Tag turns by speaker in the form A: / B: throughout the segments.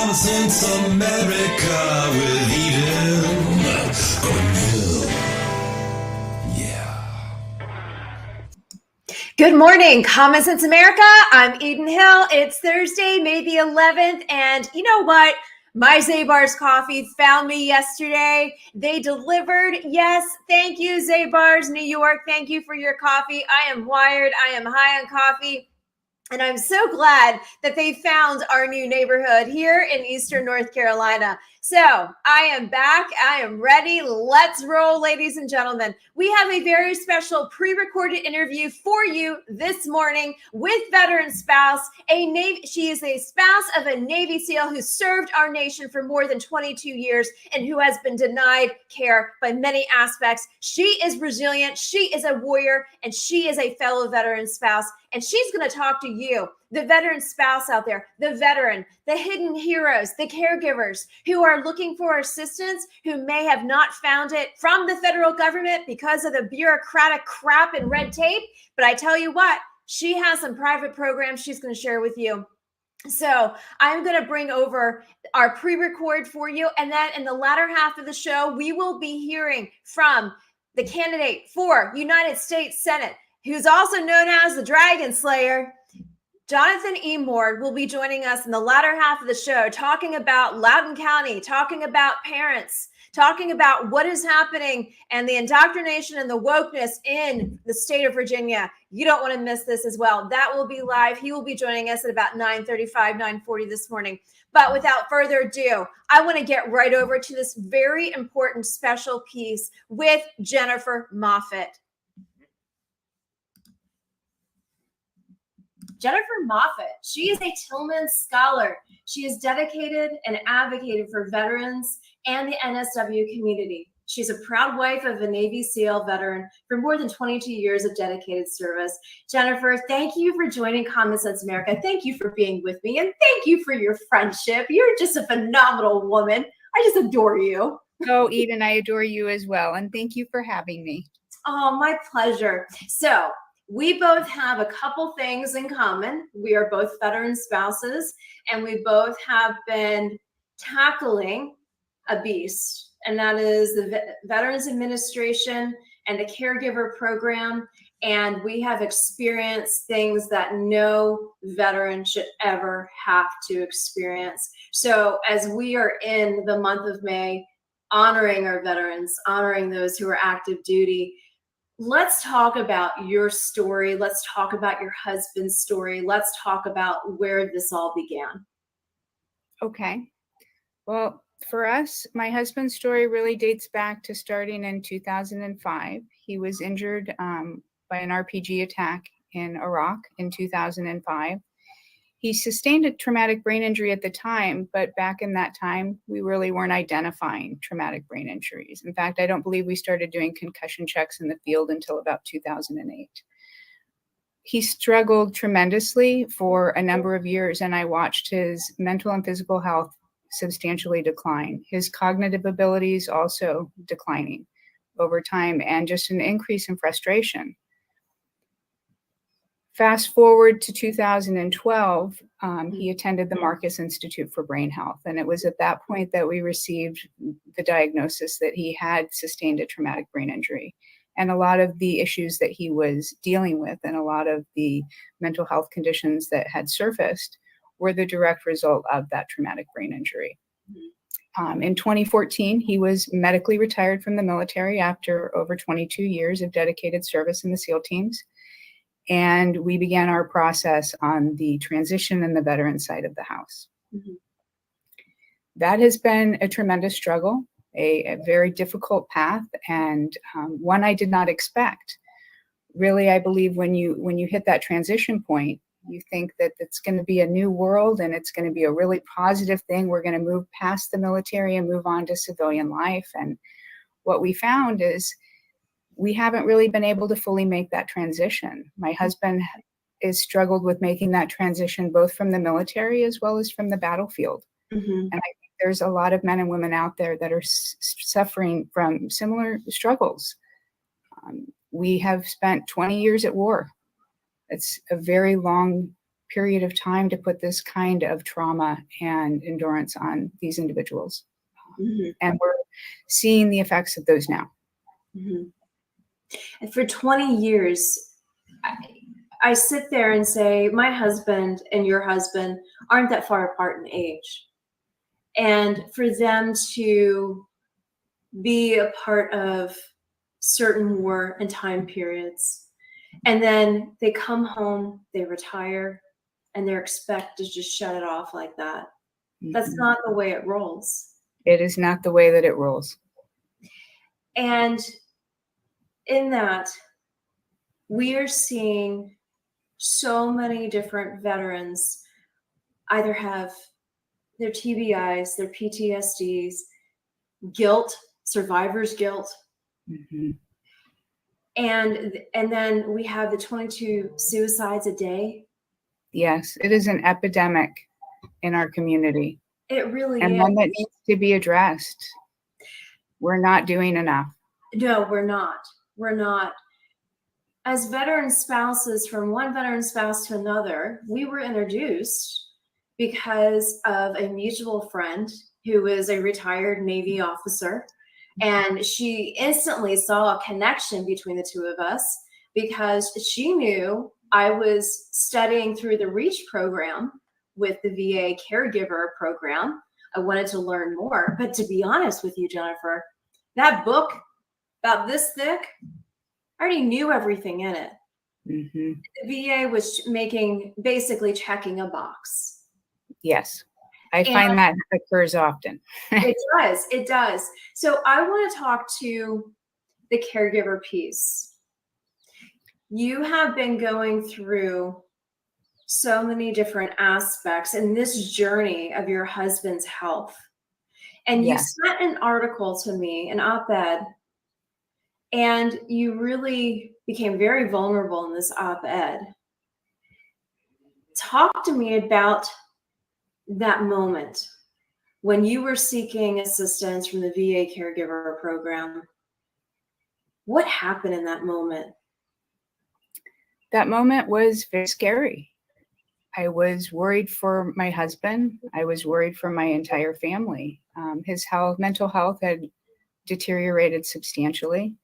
A: Common Sense America with Eden Cornell. Yeah.
B: Good morning, Common Sense America. I'm Eden Hill. It's Thursday, May the 11th, and you know what? My Zabar's Coffee found me yesterday. They delivered. Yes, thank you, Zabar's New York. Thank you for your coffee. I am wired. I am high on coffee. And I'm so glad that they found our new neighborhood here in Eastern North Carolina. So I am back. I am ready. Let's roll, ladies and gentlemen. We have a very special pre-recorded interview for you this morning with veteran spouse. She is a spouse of a Navy SEAL who served our nation for more than 22 years and who has been denied care by many aspects. She is resilient. She is a warrior, and she is a fellow veteran spouse. And she's going to talk to you, the veteran spouse out there, the veteran, the hidden heroes, the caregivers who are looking for assistance, who may have not found it from the federal government because of the bureaucratic crap and red tape. But I tell you what, she has some private programs she's going to share with you. So I'm going to bring over our pre-record for you. And then in the latter half of the show, we will be hearing from the candidate for United States Senate, who's also known as the Dragon Slayer. Jonathan E. Moore will be joining us in the latter half of the show, talking about Loudoun County, talking about parents, talking about what is happening and the indoctrination and the wokeness in the state of Virginia. You don't want to miss this as well. That will be live. He will be joining us at about 9:35, 9:40 this morning. But without further ado, I want to get right over to this very important special piece with Jennifer Moffat. Jennifer Moffat, she is a Tillman scholar. She is dedicated and advocated for veterans and the NSW community. She's a proud wife of a Navy SEAL veteran for more than 22 years of dedicated service. Jennifer, thank you for joining Common Sense America. Thank you for being with me, and thank you for your friendship. You're just a phenomenal woman. I just adore you.
C: Oh, Eden, I adore you as well, and thank you for having me.
B: Oh, my pleasure. So, we both have a couple things in common. We are both veteran spouses, and we both have been tackling a beast, and that is the Veterans Administration and the caregiver program. And we have experienced things that no veteran should ever have to experience. So as we are in the month of May, honoring our veterans, honoring those who are active duty, let's talk about your story. Let's talk about your husband's story. Let's talk about where this all began.
C: Okay. Well, for us, my husband's story really dates back to starting in 2005. He was injured by an RPG attack in Iraq in 2005. He sustained a traumatic brain injury at the time, but back in that time, we really weren't identifying traumatic brain injuries. In fact, I don't believe we started doing concussion checks in the field until about 2008. He struggled tremendously for a number of years, and I watched his mental and physical health substantially decline. His cognitive abilities also declining over time, and just an increase in frustration. Fast forward to 2012, he attended the Marcus Institute for Brain Health. And it was at that point that we received the diagnosis that he had sustained a traumatic brain injury. And a lot of the issues that he was dealing with and a lot of the mental health conditions that had surfaced were the direct result of that traumatic brain injury. In 2014, he was medically retired from the military after over 22 years of dedicated service in the SEAL teams. And we began our process on the transition and the veteran side of the house. Mm-hmm. That has been a tremendous struggle, a very difficult path, and one I did not expect. Really, I believe when you hit that transition point, you think that it's going to be a new world and it's going to be a really positive thing. We're going to move past the military and move on to civilian life. And what we found is we haven't really been able to fully make that transition. My husband has struggled with making that transition both from the military as well as from the battlefield. Mm-hmm. And I think there's a lot of men and women out there that are suffering from similar struggles. We have spent 20 years at war. It's a very long period of time to put this kind of trauma and endurance on these individuals.
B: Mm-hmm.
C: And we're seeing the effects of those now.
B: Mm-hmm. And for 20 years, I sit there and say, my husband and your husband aren't that far apart in age. And for them to be a part of certain war and time periods, and then they come home, they retire, and they're expected to just shut it off like that. That's
C: Mhm.
B: not the way it rolls.
C: It is not the way that it rolls.
B: And in that, we are seeing so many different veterans either have their TBIs, their PTSDs, guilt, survivor's guilt.
C: Mm-hmm.
B: And then we have the 22 suicides a day.
C: Yes, it is an epidemic in our community.
B: It really
C: and
B: is.
C: one that needs to be addressed. We're not doing enough.
B: No, we're not. We're not. As veteran spouses, from one veteran spouse to another, we were introduced because of a mutual friend who is a retired Navy officer. And she instantly saw a connection between the two of us because she knew I was studying through the REACH program with the VA caregiver program. I wanted to learn more. But to be honest with you, Jennifer, that book about this thick, I already knew everything in it.
C: Mm-hmm.
B: The VA was basically checking a box.
C: Yes, I find that occurs often.
B: It does. So I want to talk to the caregiver piece. You have been going through so many different aspects in this journey of your husband's health. And
C: Yes.
B: you sent an article to me, an op-ed, and you really became very vulnerable in this op-ed. Talk to me about that moment when you were seeking assistance from the VA caregiver program. What happened in that moment?
C: That moment was very scary. I was worried for my husband. I was worried for my entire family. His mental health had deteriorated substantially.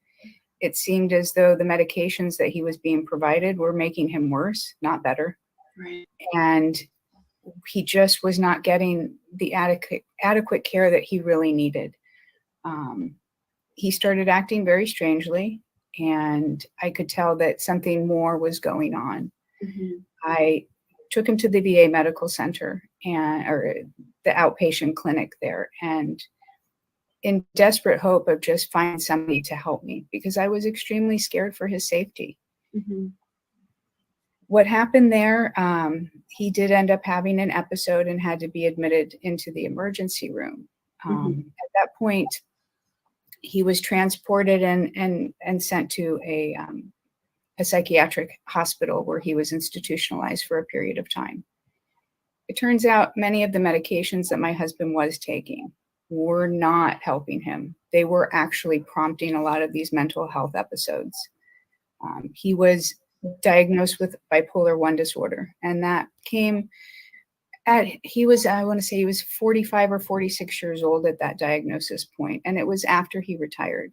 C: It seemed as though the medications that he was being provided were making him worse, not better.
B: Right.
C: And he just was not getting the adequate care that he really needed. He started acting very strangely, and I could tell that something more was going on.
B: Mm-hmm.
C: I took him to the VA Medical Center or the outpatient clinic there, and in desperate hope of just finding somebody to help me because I was extremely scared for his safety.
B: Mm-hmm.
C: What happened there, he did end up having an episode and had to be admitted into the emergency room. At that point, he was transported and sent to a psychiatric hospital where he was institutionalized for a period of time. It turns out many of the medications that my husband was taking were not helping him. They were actually prompting a lot of these mental health episodes. He was diagnosed with bipolar 1 disorder, and that came he was 45 or 46 years old at that diagnosis point, and it was after he retired.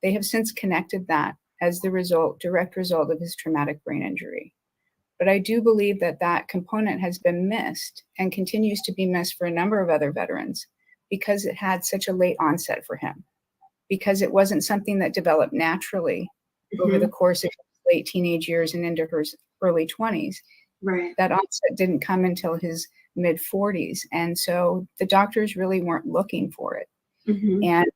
C: They have since connected that as the direct result of his traumatic brain injury. But I do believe that component has been missed and continues to be missed for a number of other veterans because it had such a late onset for him, because it wasn't something that developed naturally over the course of his late teenage years and into his early 20s.
B: Right.
C: That onset didn't come until his mid 40s. And so the doctors really weren't looking for it.
B: Mm-hmm.
C: And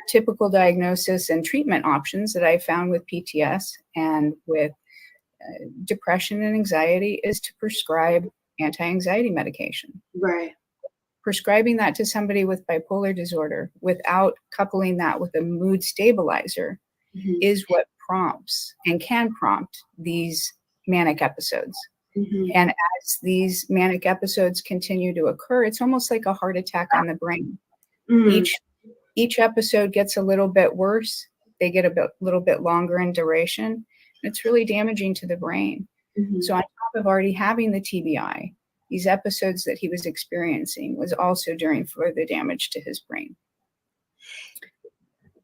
C: typical diagnosis and treatment options that I found with PTS and with depression and anxiety is to prescribe anti-anxiety medication.
B: Right.
C: Prescribing that to somebody with bipolar disorder without coupling that with a mood stabilizer is what prompts and can prompt these manic episodes. And as these manic episodes continue to occur, it's almost like a heart attack on the brain. Each episode gets a little bit worse. They get little bit longer in duration. It's really damaging to the brain. So on top of already having the TBI, these episodes that he was experiencing was also doing further damage to his brain.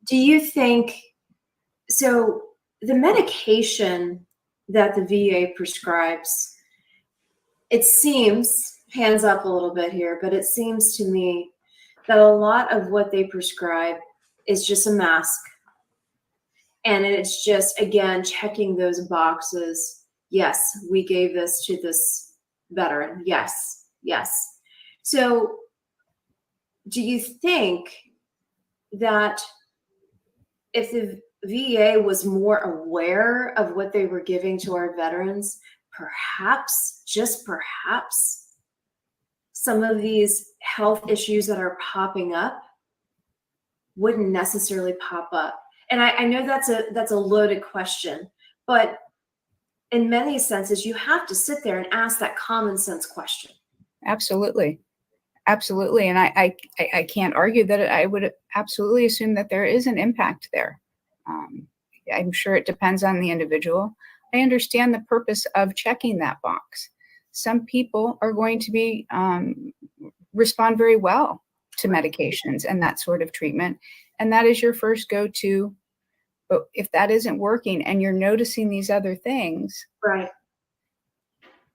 B: Do you think, so the medication that the VA prescribes, it seems, hands up a little bit here, but it seems to me that a lot of what they prescribe is just a mask. And it's just, again, checking those boxes. Yes, we gave this to this veteran. Yes, yes. So do you think that if the VA was more aware of what they were giving to our veterans, perhaps, just perhaps, some of these health issues that are popping up wouldn't necessarily pop up? And I know that's a loaded question, but in many senses, you have to sit there and ask that common sense question.
C: Absolutely. Absolutely. And I can't argue that. I would absolutely assume that there is an impact there. I'm sure it depends on the individual. I understand the purpose of checking that box. Some people are going to be respond very well to medications and that sort of treatment. And that is your first go-to. But if that isn't working and you're noticing these other things,
B: right,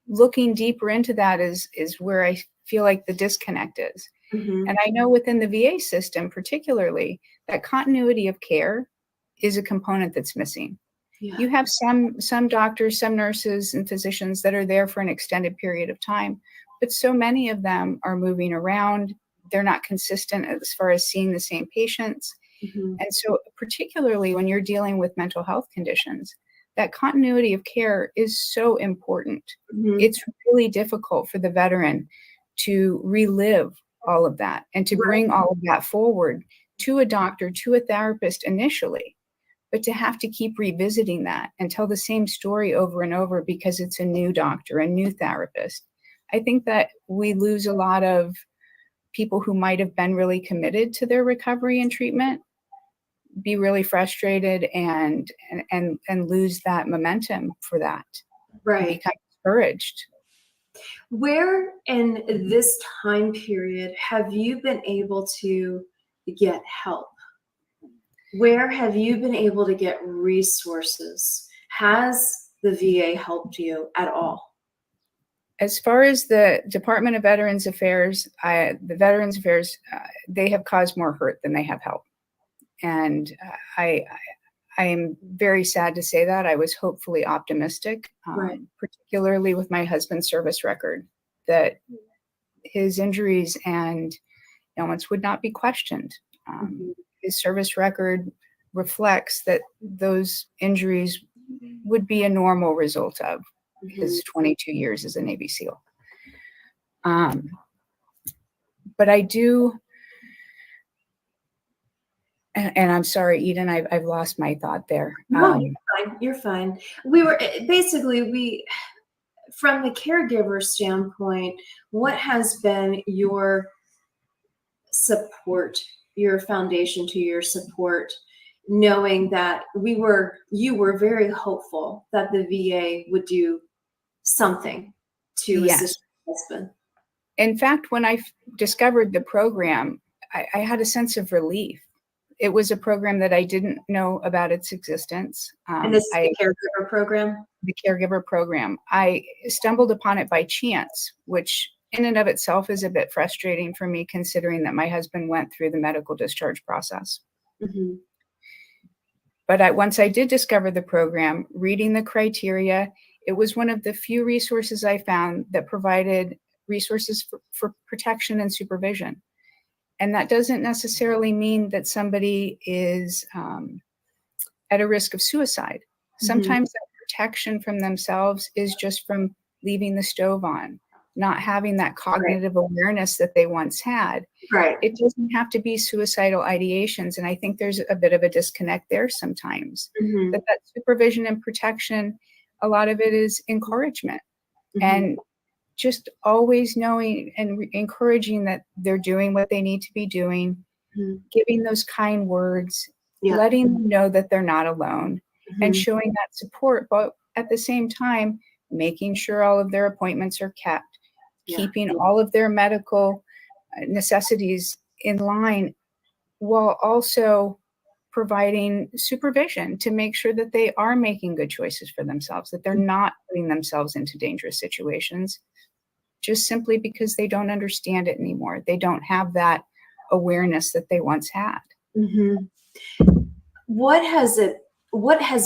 C: looking deeper into that is where I feel like the disconnect is.
B: Mm-hmm.
C: And I know within the VA system, particularly, that continuity of care is a component that's missing.
B: Yeah.
C: You have some doctors, some nurses and physicians that are there for an extended period of time, but so many of them are moving around. They're not consistent as far as seeing the same patients.
B: Mm-hmm.
C: And so particularly when you're dealing with mental health conditions, that continuity of care is so important.
B: Mm-hmm.
C: It's really difficult for the veteran to relive all of that and to bring all of that forward to a doctor, to a therapist initially, but to have to keep revisiting that and tell the same story over and over because it's a new doctor, a new therapist. I think that we lose a lot of people who might have been really committed to their recovery and treatment, be really frustrated and lose that momentum for that.
B: Right.
C: And become discouraged.
B: Where in this time period have you been able to get help? Where have you been able to get resources? Has the VA helped you at all?
C: As far as the Department of Veterans Affairs, the Veterans Affairs, they have caused more hurt than they have helped. And I am very sad to say that. I was hopefully optimistic, particularly with my husband's service record, that his injuries and ailments would not be questioned. His service record reflects that those injuries would be a normal result of his 22 years as a Navy SEAL. But I do, and I'm sorry, Eden, I've lost my thought there.
B: No, you're fine. You're fine. We were basically, from the caregiver standpoint, what has been your support, your foundation to your support, knowing that you were very hopeful that the VA would do something to assist your husband?
C: In fact, when I discovered the program, I had a sense of relief. It was a program that I didn't know about its existence.
B: And this is the caregiver program?
C: The caregiver program. I stumbled upon it by chance, which in and of itself is a bit frustrating for me, considering that my husband went through the medical discharge process.
B: Mm-hmm.
C: But once I did discover the program, reading the criteria, it was one of the few resources I found that provided resources for protection and supervision. And that doesn't necessarily mean that somebody is at a risk of suicide. Sometimes that protection from themselves is just from leaving the stove on, not having that cognitive awareness that they once had.
B: Right.
C: It doesn't have to be suicidal ideations. And I think there's a bit of a disconnect there sometimes. That supervision and protection, a lot of it is encouragement. And just always knowing and encouraging that they're doing what they need to be doing, giving those kind words, letting them know that they're not alone, and showing that support, but at the same time, making sure all of their appointments are kept,
B: Yeah.
C: keeping all of their medical necessities in line, while also providing supervision to make sure that they are making good choices for themselves, that they're not putting themselves into dangerous situations just simply because they don't understand it anymore. They don't have that awareness that they once had.
B: Mm-hmm. What has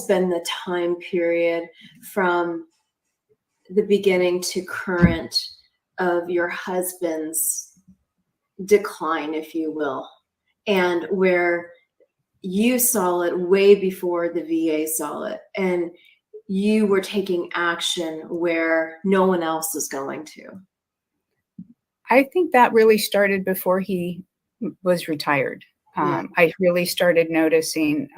B: been the time period from the beginning to current of your husband's decline, if you will, and where you saw it way before the VA saw it, and you were taking action where no one else is going to?
C: I think that really started before he was retired. I really started noticing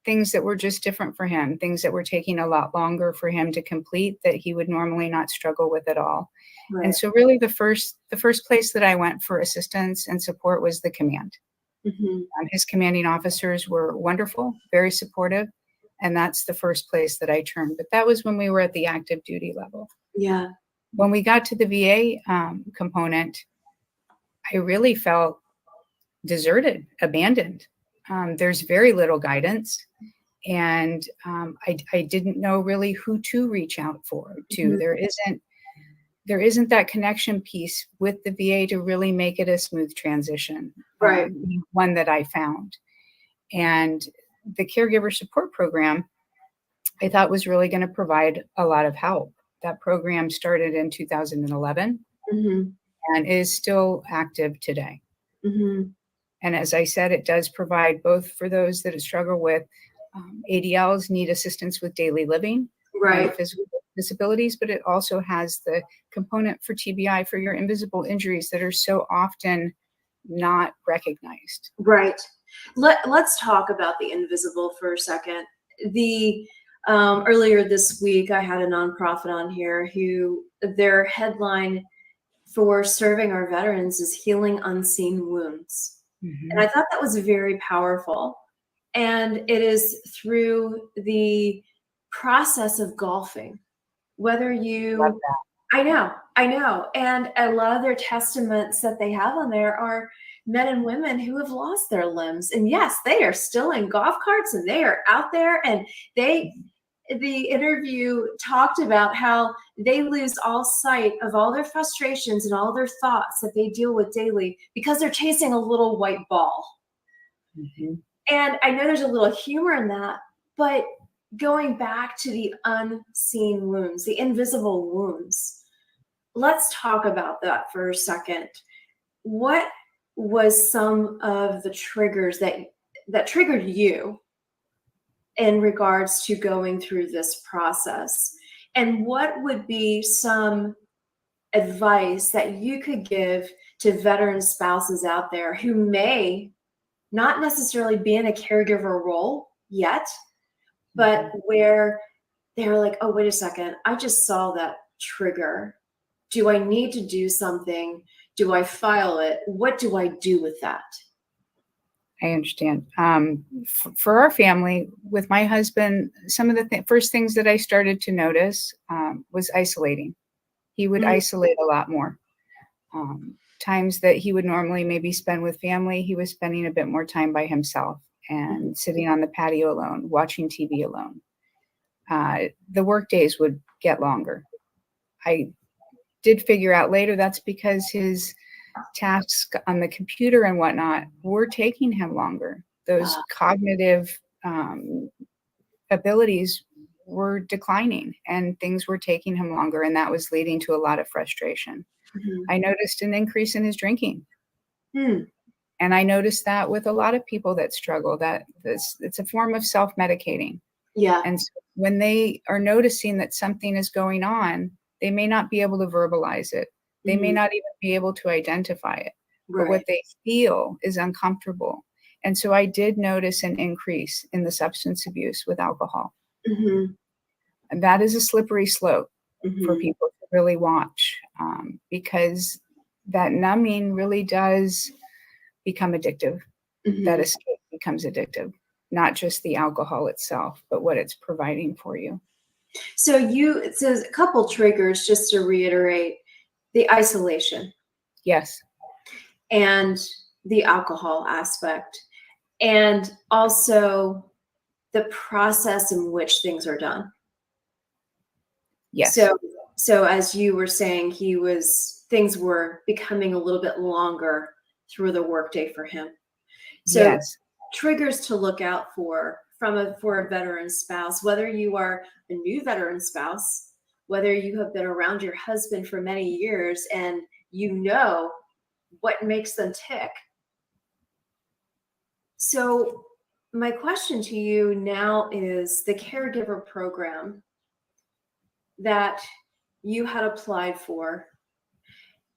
C: things that were just different for him, things that were taking a lot longer for him to complete that he would normally not struggle with at all.
B: Right.
C: And so really the first place that I went for assistance and support was the command.
B: Mm-hmm.
C: His commanding officers were wonderful, very supportive, and that's the first place that I turned. But that was when we were at the active duty level.
B: Yeah.
C: When we got to the VA component, I really felt deserted, abandoned. There's very little guidance, and I didn't know really who to reach out to.
B: Mm-hmm.
C: There isn't that connection piece with the VA to really make it a smooth transition,
B: Right.
C: one that I found. And the caregiver support program, I thought was really going to provide a lot of help. That program started in 2011
B: Mm-hmm.
C: and is still active today.
B: Mm-hmm.
C: And as I said, it does provide both for those that struggle with ADLs, need assistance with daily living,
B: Right.
C: and physical disabilities, but it also has the component for TBI, for your invisible injuries that are so often not recognized.
B: Right. Let's talk about the invisible for a second. The earlier this week, I had a nonprofit on here who their headline for serving our veterans is Healing Unseen Wounds.
C: Mm-hmm.
B: And I thought that was very powerful. And it is through the process of golfing, whether you,
C: Love that.
B: I know. And a lot of their testaments that they have on there are men and women who have lost their limbs. And yes, they are still in golf carts and they are out there, and the interview talked about how they lose all sight of all their frustrations and all their thoughts that they deal with daily because they're chasing a little white ball.
C: Mm-hmm.
B: And I know there's a little humor in that, but going back to the unseen wounds, the invisible wounds, let's talk about that for a second. What was some of the triggers that triggered you in regards to going through this process? And what would be some advice that you could give to veteran spouses out there who may not necessarily be in a caregiver role yet, but where they're like, oh, wait a second, I just saw that trigger. Do I need to do something? Do I file it? What do I do with that?
C: I understand. For our family, with my husband, some of the first things that I started to notice was isolating. He would isolate a lot more. Times that he would normally maybe spend with family, he was spending a bit more time by himself and sitting on the patio alone, watching TV alone. The work days would get longer. I did figure out later that's because his tasks on the computer and whatnot were taking him longer. Those cognitive abilities were declining and things were taking him longer, and that was leading to a lot of frustration.
B: Mm-hmm.
C: I noticed an increase in his drinking.
B: Hmm.
C: And I noticed that with a lot of people that struggle, that it's a form of self-medicating.
B: Yeah.
C: And so when they are noticing that something is going on, they may not be able to verbalize it. They may not even be able to identify it. But
B: Right.
C: what they feel is uncomfortable. And so I did notice an increase in the substance abuse with alcohol.
B: Mm-hmm.
C: And that is a slippery slope for
B: Mm-hmm.
C: people to really watch, because that numbing really does become addictive.
B: Mm-hmm.
C: That escape becomes addictive, not just the alcohol itself, but what it's providing for you.
B: So it says a couple triggers, just to reiterate: the isolation
C: Yes.
B: and the alcohol aspect, and also the process in which things are done.
C: Yes.
B: So as you were saying, things were becoming a little bit longer through the workday for him. So
C: yes.
B: triggers to look out for for a veteran spouse, whether you are a new veteran spouse, whether you have been around your husband for many years and you know what makes them tick. So my question to you now is the caregiver program that you had applied for.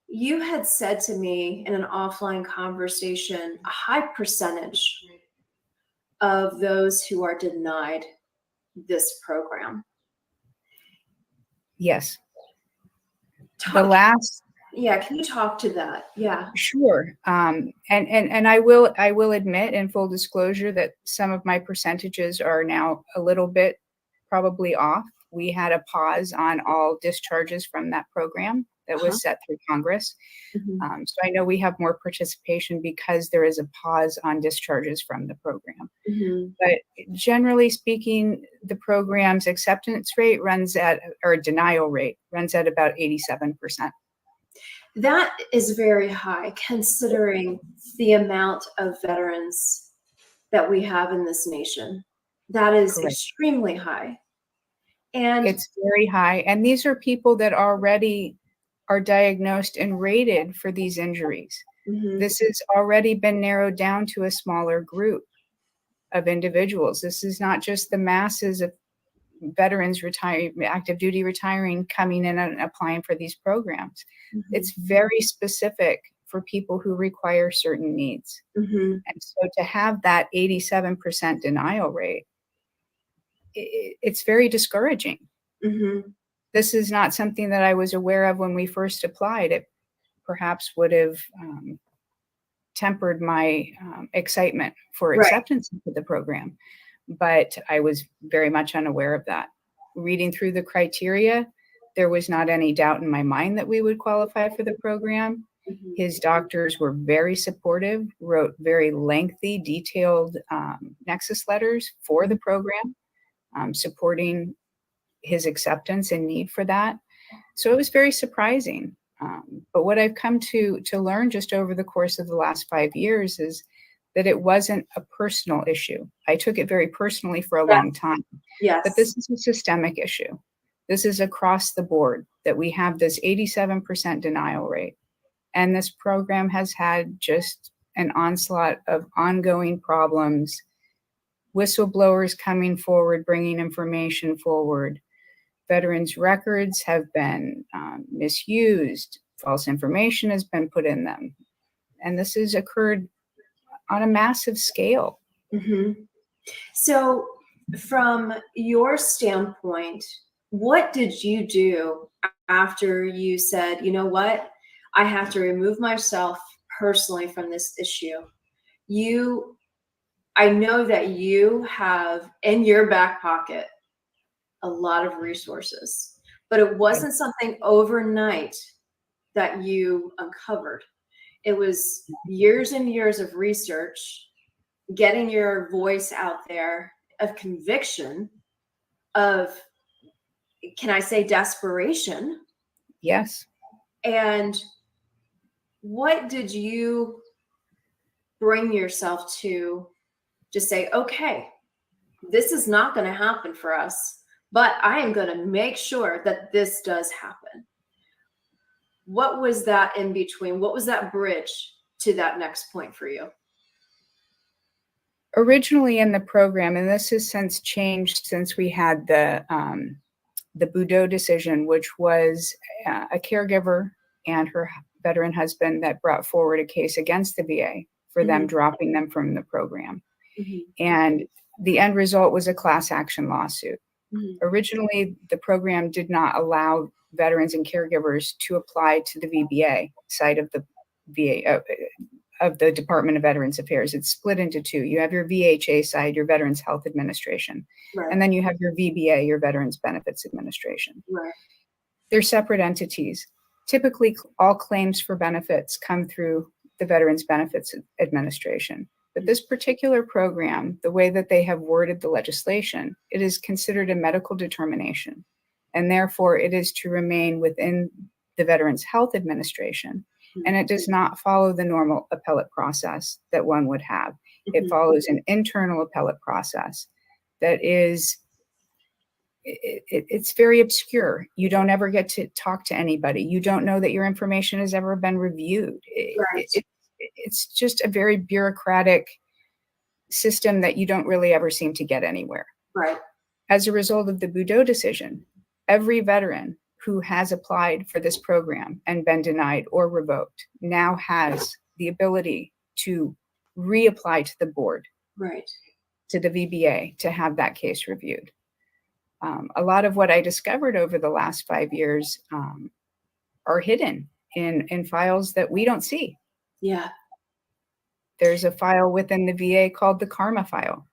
B: You had said to me in an offline conversation, a high percentage of those who are denied this program.
C: Yes.
B: Yeah, can you talk to that? Yeah.
C: Sure. And I will admit, in full disclosure, that some of my percentages are now a little bit probably off. We had a pause on all discharges from that program that was set through Congress.
B: Mm-hmm.
C: So I know we have more participation because there is a pause on discharges from the program.
B: Mm-hmm.
C: But generally speaking, the program's acceptance rate or denial rate runs at about 87%.
B: That is very high considering the amount of veterans that we have in this nation. That is
C: Correct.
B: extremely high. And
C: it's very high. And these are people that already are diagnosed and rated for these injuries.
B: mm-hmm.
C: This has already been narrowed down to a smaller group of individuals. This is not just the masses of veterans active duty retiring, coming in and applying for these programs.
B: Mm-hmm.
C: It's very specific for people who require certain needs.
B: Mm-hmm.
C: And so to have that 87% denial rate, it's very discouraging.
B: Mm-hmm.
C: This is not something that I was aware of when we first applied. It perhaps would have tempered my excitement for acceptance into the program, but I was very much unaware of that. Reading through the criteria, there was not any doubt in my mind that we would qualify for the program.
B: Mm-hmm.
C: His doctors were very supportive, wrote very lengthy, detailed nexus letters for the program, supporting his acceptance and need for that. So it was very surprising. But what I've come to learn just over the course of the last 5 years is that it wasn't a personal issue. I took it very personally for a long time.
B: Yes.
C: But this is a systemic issue. This is across the board that we have this 87% denial rate. And this program has had just an onslaught of ongoing problems, whistleblowers coming forward, bringing information forward. Veterans' records have been misused. False information has been put in them. And this has occurred on a massive scale.
B: Mm-hmm. So from your standpoint, what did you do after you said, you know what, I have to remove myself personally from this issue? I know that you have in your back pocket a lot of resources, but it wasn't something overnight that you uncovered. It was years and years of research, getting your voice out there, of conviction, of, can I say, desperation?
C: Yes.
B: And what did you bring yourself to say, okay, this is not going to happen for us, but I am going to make sure that this does happen? What was that in between? What was that bridge to that next point for you?
C: Originally in the program, and this has since changed since we had the Boudreaux decision, which was a caregiver and her veteran husband that brought forward a case against the VA for them dropping them from the program.
B: Mm-hmm.
C: And the end result was a class action lawsuit.
B: Mm-hmm.
C: Originally, the program did not allow veterans and caregivers to apply to the VBA side of the VA of the Department of Veterans Affairs. It's split into two. You have your VHA side, your Veterans Health Administration,
B: Right.
C: and then you have your VBA, your Veterans Benefits Administration.
B: Right.
C: They're separate entities. Typically, all claims for benefits come through the Veterans Benefits Administration. But this particular program, the way that they have worded the legislation, it is considered a medical determination, and therefore it is to remain within the Veterans Health Administration, and it does not follow the normal appellate process that one would have. It follows an internal appellate process that is, it's very obscure. You don't ever get to talk to anybody. You don't know that your information has ever been reviewed.
B: Right.
C: It's just a very bureaucratic system that you don't really ever seem to get anywhere.
B: Right.
C: As a result of the Boudreaux decision, every veteran who has applied for this program and been denied or revoked now has the ability to reapply to the board,
B: Right.
C: to the VBA, to have that case reviewed. A lot of what I discovered over the last 5 years are hidden in files that we don't see.
B: Yeah.
C: There's a file within the VA called the Karma file.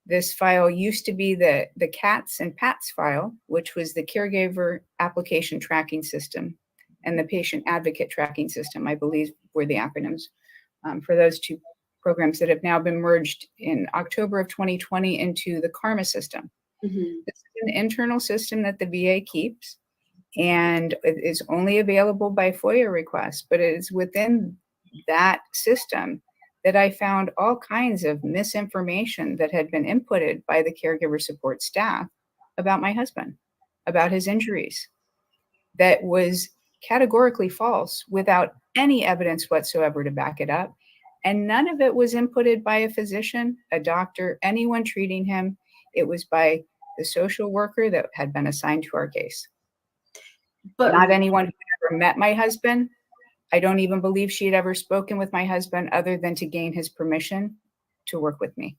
C: This file used to be the CATS and PATS file, which was the Caregiver Application Tracking System and the Patient Advocate Tracking System, I believe were the acronyms for those two programs that have now been merged in October of 2020 into the Karma system. This is an internal system that the VA keeps, and it is only available by FOIA request, but it is within that system that I found all kinds of misinformation that had been inputted by the caregiver support staff about my husband, about his injuries, that was categorically false without any evidence whatsoever to back it up. And none of it was inputted by a physician, a doctor, anyone treating him. It was by the social worker that had been assigned to our case.
B: But
C: not anyone who ever met my husband. I don't even believe she had ever spoken with my husband other than to gain his permission to work with me.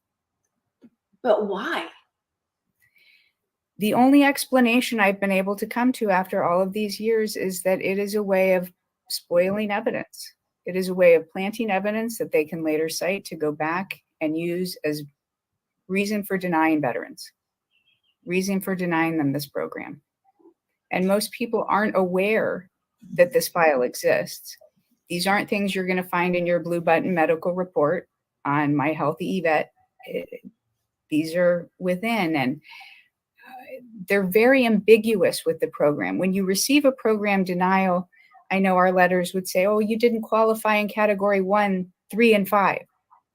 B: But why?
C: The only explanation I've been able to come to after all of these years is that it is a way of spoiling evidence. It is a way of planting evidence that they can later cite to go back and use as reason for denying veterans, reason for denying them this program. And most people aren't aware that this file exists. These aren't things you're going to find in your blue button medical report on My Healthy eVet. These are within, and they're very ambiguous with the program. When you receive a program denial, I know our letters would say, oh, you didn't qualify in category 1, 3, and 5,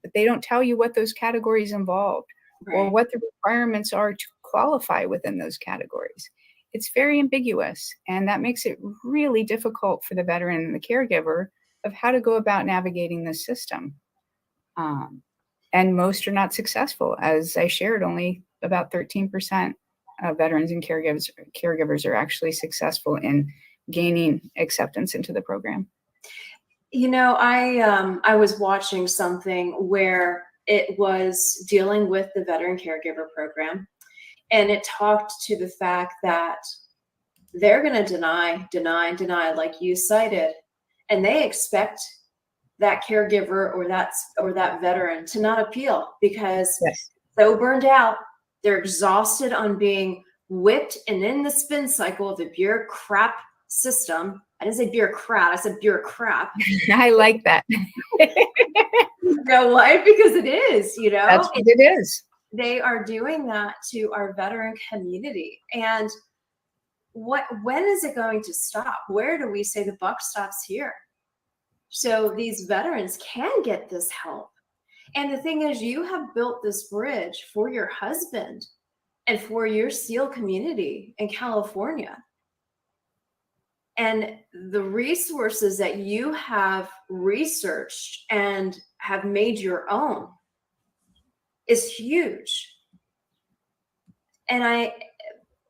C: but they don't tell you what those categories involved or what the requirements are to qualify within those categories. It's very ambiguous, and that makes it really difficult for the veteran and the caregiver of how to go about navigating this system. And most are not successful. As I shared, only about 13% of veterans and caregivers are actually successful in gaining acceptance into the program.
B: You know, I was watching something where it was dealing with the veteran caregiver program, and it talked to the fact that they're going to deny, like you cited, and they expect that caregiver or that veteran to not appeal because so burned out, they're exhausted on being whipped and in the spin cycle of the bureaucrat system. I didn't say bureaucrat, I said bureaucrat.
C: I like that.
B: You know why? Because it is, you know.
C: That's what it is.
B: They are doing that to our veteran community. And when is it going to stop? Where do we say the buck stops here? So these veterans can get this help. And the thing is, you have built this bridge for your husband and for your SEAL community in California. And the resources that you have researched and have made your own is huge.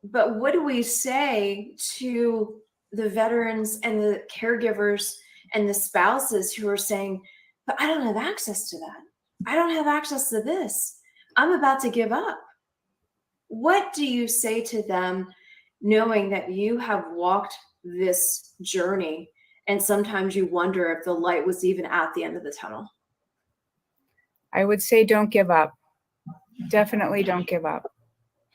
B: But what do we say to the veterans and the caregivers and the spouses who are saying, but I don't have access to that. I don't have access to this. I'm about to give up. What do you say to them knowing that you have walked this journey and sometimes you wonder if the light was even at the end of the tunnel?
C: I would say don't give up. Definitely don't give up.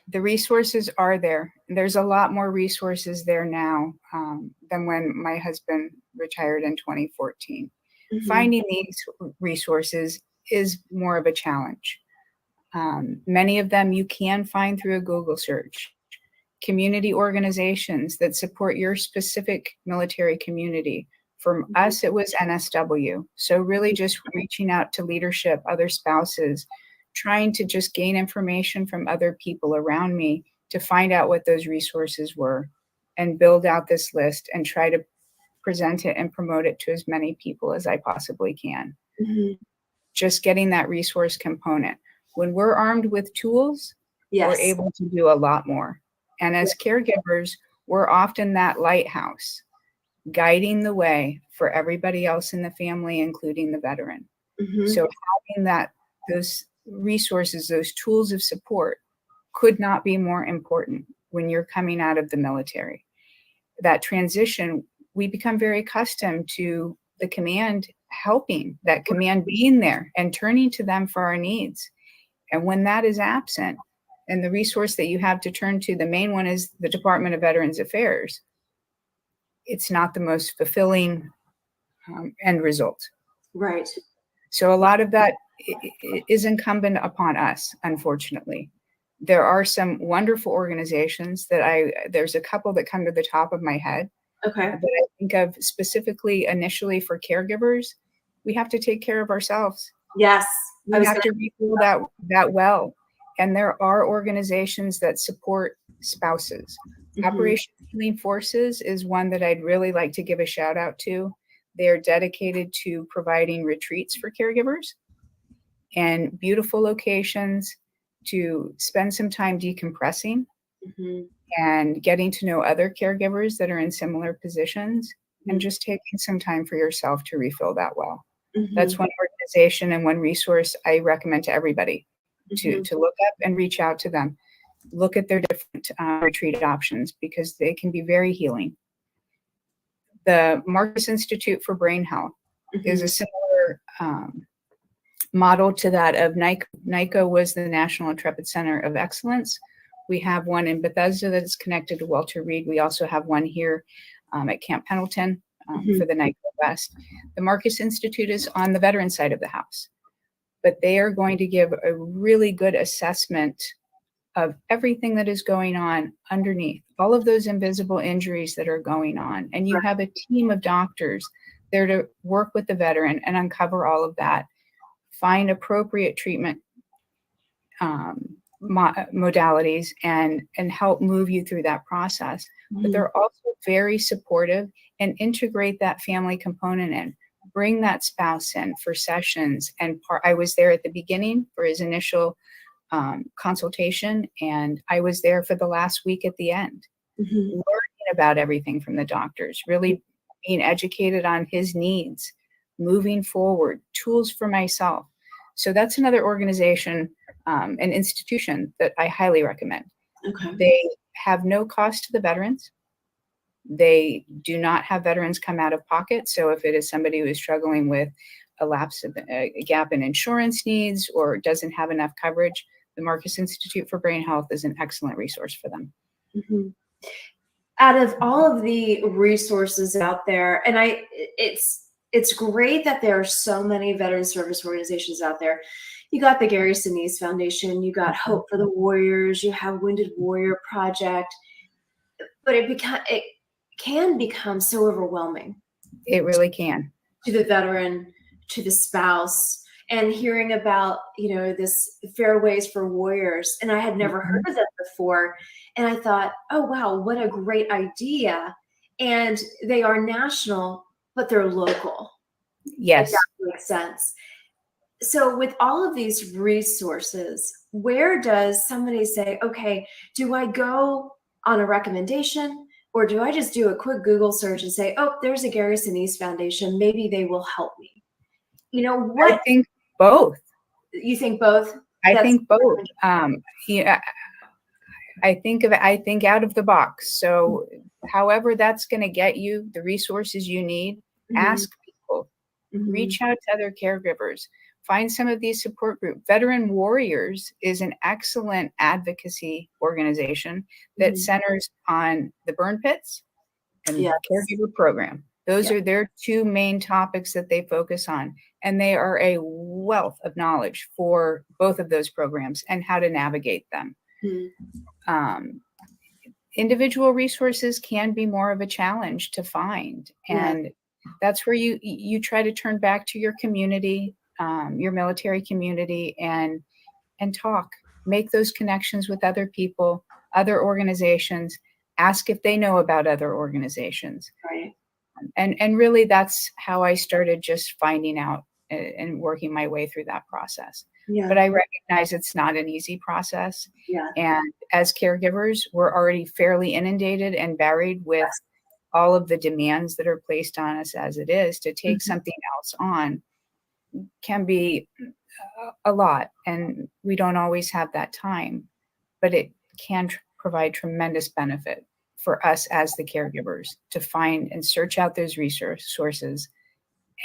C: The resources are there. There's a lot more resources there now than when my husband retired in 2014. Finding these resources is more of a challenge. Many of them you can find through a Google search. Community organizations that support your specific military community. For us, it was NSW. So really just reaching out to leadership, other spouses, trying to just gain information from other people around me to find out what those resources were and build out this list and try to present it and promote it to as many people as I possibly can. Just getting that resource component. When we're armed with tools, we're able to do a lot more. And as caregivers, we're often that lighthouse, guiding the way for everybody else in the family, including the veteran. So having those resources, those tools of support could not be more important when you're coming out of the military. That transition, we become very accustomed to the command helping, that command being there and turning to them for our needs. And when that is absent, and the resource that you have to turn to, the main one is the Department of Veterans Affairs, it's not the most fulfilling end result.
B: Right.
C: So a lot of that is incumbent upon us, unfortunately. There are some wonderful organizations there's a couple that come to the top of my head.
B: Okay.
C: That I think of specifically initially for caregivers. We have to take care of ourselves.
B: Yes.
C: We have to refill that well. And there are organizations that support spouses. Operation Healing Forces is one that I'd really like to give a shout out to. They're dedicated to providing retreats for caregivers and beautiful locations to spend some time decompressing and getting to know other caregivers that are in similar positions and just taking some time for yourself to refill that well. That's one organization and one resource I recommend to everybody to look up and reach out to them. Look at their different retreat options because they can be very healing. The Marcus Institute for Brain Health is a similar model to that of NICO. NICO was the National Intrepid Center of Excellence. We have one in Bethesda that is connected to Walter Reed. We also have one here at Camp Pendleton for the NICO West. The Marcus Institute is on the veteran side of the house, but they are going to give a really good assessment of everything that is going on underneath, all of those invisible injuries that are going on. And you have a team of doctors there to work with the veteran and uncover all of that, find appropriate treatment modalities and help move you through that process. But they're also very supportive and integrate that family component in. Bring that spouse in for sessions. And I was there at the beginning for his initial consultation, and I was there for the last week at the end, learning about everything from the doctors, really being educated on his needs, moving forward, tools for myself. So that's another organization, an institution that I highly recommend.
B: Okay.
C: They have no cost to the veterans. They do not have veterans come out of pocket. So if it is somebody who is struggling with a gap in insurance needs or doesn't have enough coverage, the Marcus Institute for Brain Health is an excellent resource for them.
B: Out of all of the resources out there, and it's great that there are so many veteran service organizations out there. You got the Gary Sinise Foundation, you got Hope for the Warriors, you have Wounded Warrior Project, but it can become so overwhelming.
C: It really can.
B: To the veteran, to the spouse, and hearing about, this Fairways for Warriors. And I had never heard of that before. And I thought, oh, wow, what a great idea. And they are national, but they're local.
C: Yes.
B: That makes sense. So with all of these resources, where does somebody say, okay, do I go on a recommendation, or do I just do a quick Google search and say, oh, there's a Gary Sinise Foundation, maybe they will help me? What?
C: I think both.
B: You think both?
C: I think both. I think out of the box. So however that's going to get you the resources you need Ask people,
B: Mhm.
C: reach out to other caregivers, find some of these support groups. Veteran Warriors is an excellent advocacy organization that
B: Mhm.
C: centers on the burn pits and
B: Yes.
C: caregiver program. Those
B: Yeah.
C: are their two main topics that they focus on. And they are a wealth of knowledge for both of those programs and how to navigate them.
B: Mhm.
C: Um, Individual resources can be more of a challenge to find.
B: Yeah.
C: And that's where you try to turn back to your community, your military community, and talk, make those connections with other people, other organizations, ask if they know about other organizations.
B: Right.
C: And really that's how I started, just finding out and working my way through that process.
B: Yeah.
C: But I recognize it's not an easy process.
B: Yeah.
C: And as caregivers, we're already fairly inundated and buried with all of the demands that are placed on us as it is. To take something else on can be a lot, and we don't always have that time, but it can provide tremendous benefit for us as the caregivers to find and search out those resources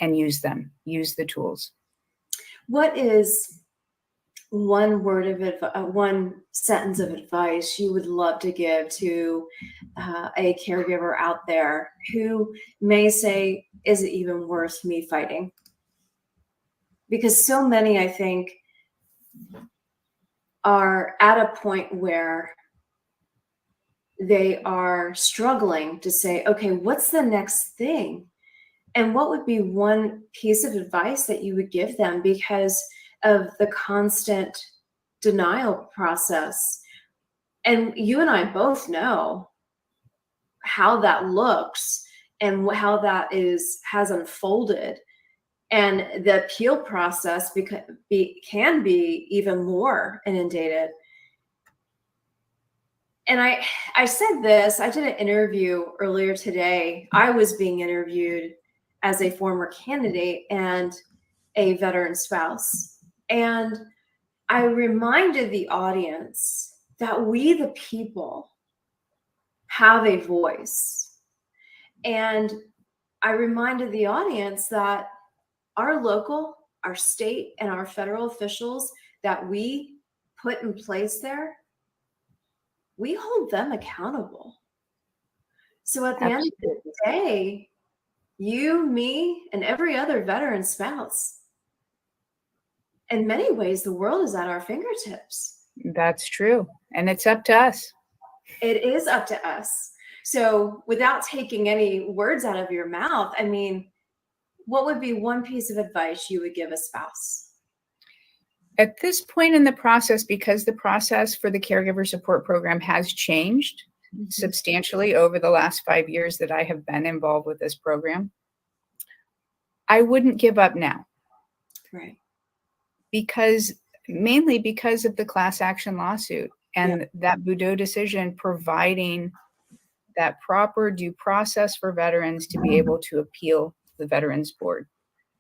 C: and use them, use the tools.
B: What is one word of one sentence of advice you would love to give to a caregiver out there who may say, is it even worth me fighting? Because so many, I think, are at a point where they are struggling to say, okay, what's the next thing? And what would be one piece of advice that you would give them because of the constant denial process? And you and I both know how that looks and how that has unfolded. And the appeal process can be even more inundated. And I said this, I did an interview earlier today. I was being interviewed as a former candidate and a veteran spouse. And I reminded the audience that we, the people, have a voice. And I reminded the audience that our local, our state, and our federal officials that we put in place there, we hold them accountable. So at the end of the day, you, me, and every other veteran spouse, in many ways, the world is at our fingertips.
C: That's true. And it's up to us.
B: It is up to us. So without taking any words out of your mouth, I mean, what would be one piece of advice you would give a spouse?
C: At this point in the process, because the process for the caregiver support program has changed substantially over the last 5 years that I have been involved with this program, I wouldn't give up now.
B: Right.
C: Mainly because of the class action lawsuit and that Boudreaux decision providing that proper due process for veterans to be able to appeal the Veterans Board,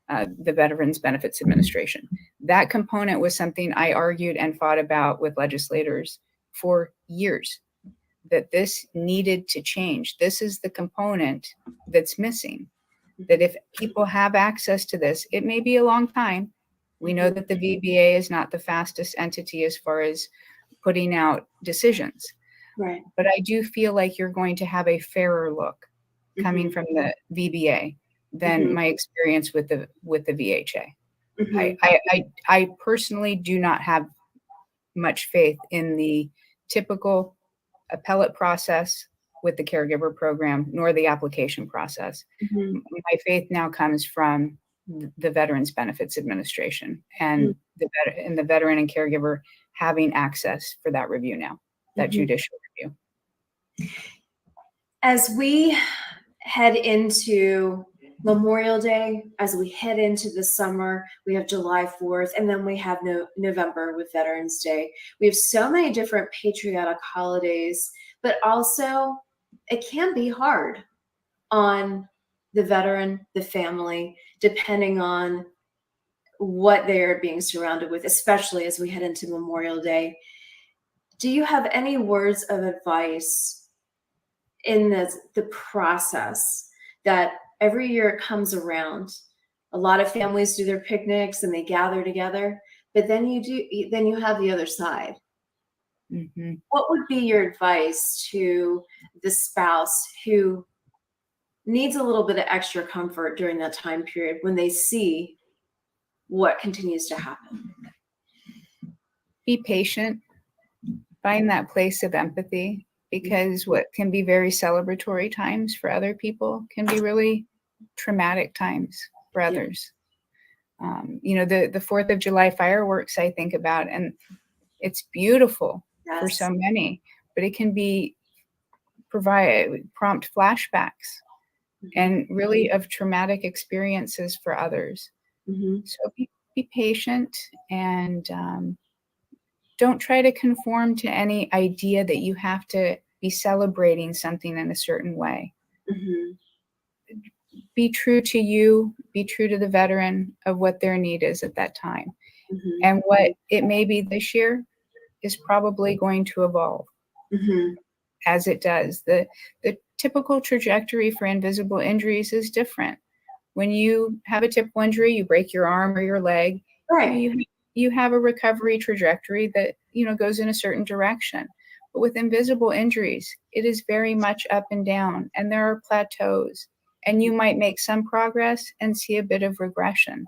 C: the Veterans Benefits Administration. That component was something I argued and fought about with legislators for years, that this needed to change. This is the component that's missing, that if people have access to this, it may be a long time. We know that the VBA is not the fastest entity as far as putting out decisions.
B: Right.
C: But I do feel like you're going to have a fairer look coming from the VBA than my experience with the VHA. I personally do not have much faith in the typical appellate process with the caregiver program, nor the application process. My faith now comes from the Veterans Benefits Administration and the veteran and caregiver having access for that review now, that judicial review.
B: As we head into Memorial Day, as we head into the summer, we have July 4th, and then we have November with Veterans Day. We have so many different patriotic holidays, but also it can be hard on the veteran, the family, depending on what they're being surrounded with, especially as we head into Memorial Day. Do you have any words of advice in the process that every year it comes around. A lot of families do their picnics and they gather together, but then you have the other side.
C: Mm-hmm.
B: What would be your advice to the spouse who needs a little bit of extra comfort during that time period when they see what continues to happen?
C: Be patient, find that place of empathy, because what can be very celebratory times for other people can be really traumatic times for others. The 4th of July fireworks I think about, and it's beautiful for so many, but it can prompt flashbacks and really of traumatic experiences for others. So be patient, and don't try to conform to any idea that you have to be celebrating something in a certain way. Be true to you, be true to the veteran of what their need is at that time. And what it may be this year is probably going to evolve as it does. The typical trajectory for invisible injuries is different. When you have a typical injury, you break your arm or your leg,
B: Right.
C: you have a recovery trajectory that, goes in a certain direction. But with invisible injuries, it is very much up and down, and there are plateaus, and you might make some progress and see a bit of regression.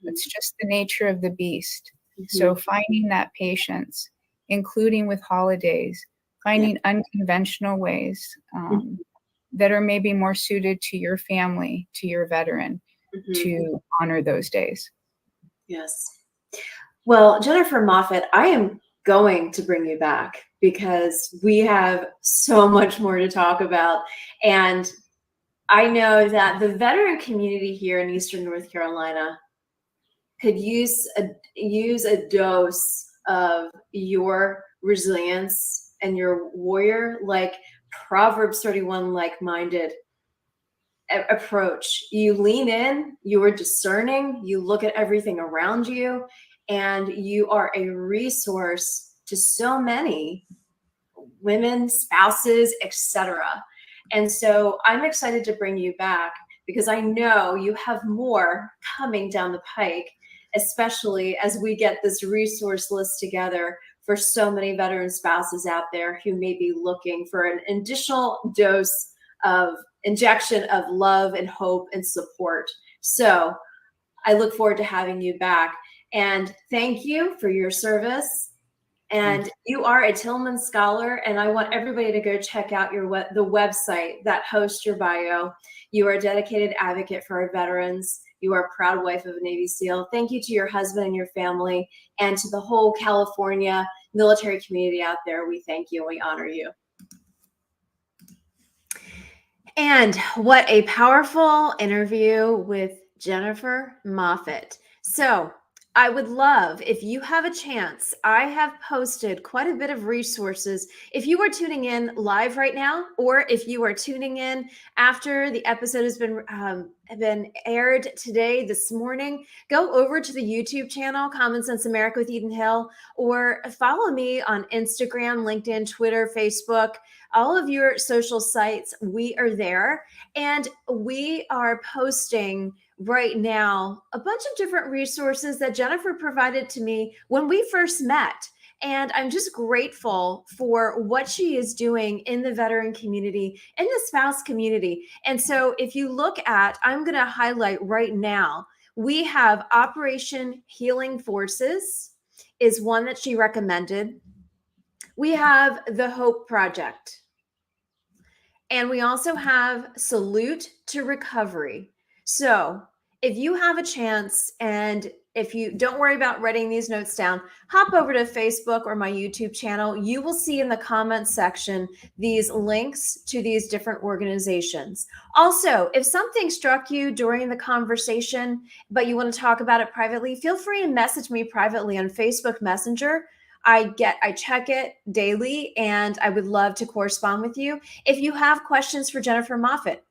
C: It's just the nature of the beast. So finding that patience, including with holidays, finding unconventional ways that are maybe more suited to your family, to your veteran, to honor those days.
B: Yes. Well, Jennifer Moffat, I am going to bring you back because we have so much more to talk about. And I know that the veteran community here in Eastern North Carolina could use a dose of your resilience and your warrior, like Proverbs 31 like-minded approach. You lean in, you are discerning, you look at everything around you, and you are a resource to so many women, spouses, etc. And so I'm excited to bring you back because I know you have more coming down the pike, especially as we get this resource list together for so many veteran spouses out there who may be looking for an additional dose of injection of love and hope and support. So I look forward to having you back. And thank you for your service. And you are a Tillman Scholar, and I want everybody to go check out the website that hosts your bio. You are a dedicated advocate for our veterans. You are a proud wife of a Navy SEAL. Thank you to your husband and your family, and to the whole California military community out there. We thank you and we honor you. And what a powerful interview with Jennifer Moffat. So I would love, if you have a chance, I have posted quite a bit of resources. If you are tuning in live right now, or if you are tuning in after the episode has been aired today, this morning, go over to the YouTube channel, Common Sense America with Eden Hill, or follow me on Instagram, LinkedIn, Twitter, Facebook, all of your social sites. We are there, and we are posting right now a bunch of different resources that Jennifer provided to me when we first met. And I'm just grateful for what she is doing in the veteran community, in the spouse community. And so if you look at, I'm going to highlight right now, we have Operation Healing Forces is one that she recommended. We have the Hope Project. And we also have Salute to Recovery. So if you have a chance, and if you don't worry about writing these notes down, hop over to Facebook or my YouTube channel. You will see in the comments section these links to these different organizations. Also, if something struck you during the conversation, but you want to talk about it privately, feel free to message me privately on Facebook Messenger. I check it daily, and I would love to correspond with you. If you have questions for Jennifer Moffat,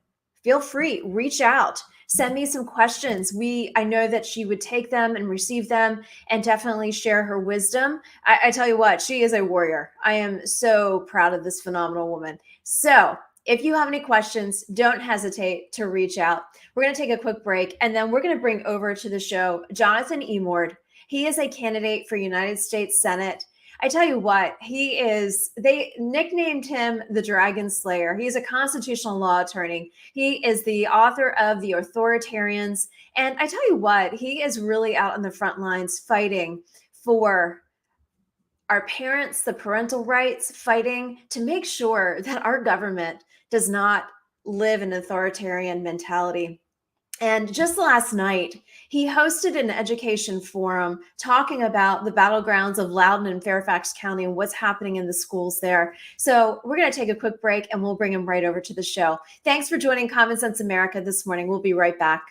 B: feel free, reach out, send me some questions. I know that she would take them and receive them and definitely share her wisdom. I tell you what, she is a warrior. I am so proud of this phenomenal woman. So If you have any questions, don't hesitate to reach out. We're going to take a quick break, and then we're going to bring over to the show Jonathan Emord. He is a candidate for United States Senate. I tell you what, they nicknamed him the Dragon Slayer. He's a constitutional law attorney. He is the author of The Authoritarians. And I tell you what, he is really out on the front lines fighting for our parents, the parental rights, fighting to make sure that our government does not live in an authoritarian mentality. And just last night, he hosted an education forum talking about the battlegrounds of Loudoun and Fairfax County and what's happening in the schools there. So we're going to take a quick break and we'll bring him right over to the show. Thanks for joining Common Sense America this morning. We'll be right back.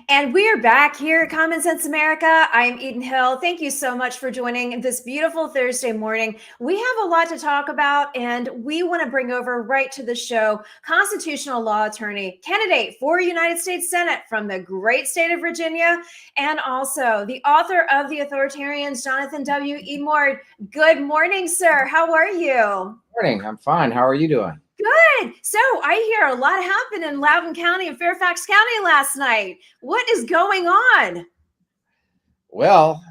B: And we are back here at Common Sense America. I'm Eden Hill. Thank you so much for joining this beautiful Thursday morning. We have a lot to talk about, and we want to bring over right to the show constitutional law attorney, candidate for United States Senate from the great state of Virginia, and also the author of The Authoritarians, Jonathan W. Emord. Good morning, sir. How are you?
D: Morning. I'm fine. How are you doing?
B: Good. So I hear a lot happened in Loudoun County and Fairfax County last night. What is going on?
D: Well,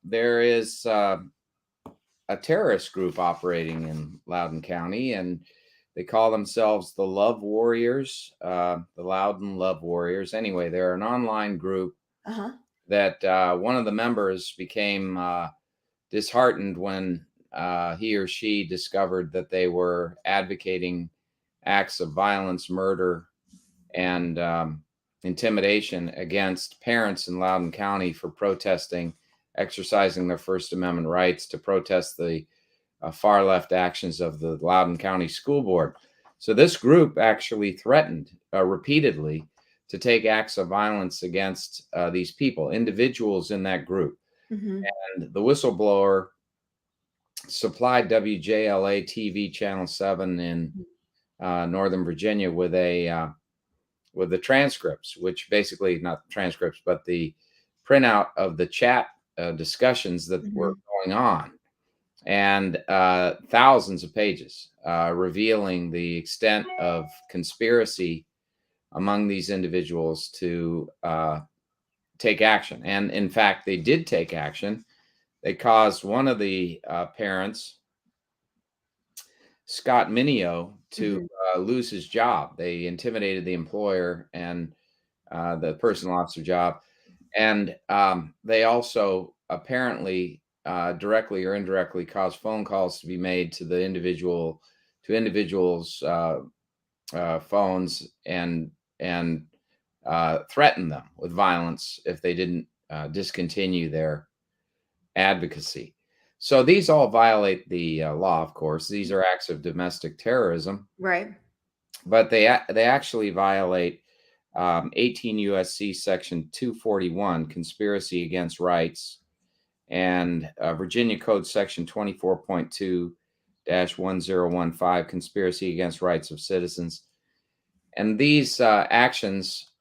D: there is a terrorist group operating in Loudoun County, and they call themselves the Love Warriors, the Loudoun Love Warriors. Anyway, they're an online group that one of the members became disheartened when he or she discovered that they were advocating acts of violence, murder, and intimidation against parents in Loudoun County for protesting, exercising their First Amendment rights to protest the far left actions of the Loudoun County School Board. So this group actually threatened repeatedly to take acts of violence against these people, individuals in that group. And the whistleblower supplied WJLA TV Channel 7 in Northern Virginia with the transcripts, which basically not transcripts, but the printout of the chat discussions that were
B: Mhm.
D: going on, and thousands of pages revealing the extent of conspiracy among these individuals to take action. And in fact, they did take action. They caused one of the parents, Scott Mineo, to
B: Mhm.
D: lose his job. They intimidated the employer, and the person lost their job. And they also apparently directly or indirectly caused phone calls to be made to the individuals' phones, and threatened them with violence if they didn't discontinue their advocacy. So these all violate the law, of course. These are acts of domestic terrorism,
B: Right.
D: but they actually violate 18 USC Section 241, conspiracy against rights, and Virginia Code Section 24.2-1015, conspiracy against rights of citizens. And these actions,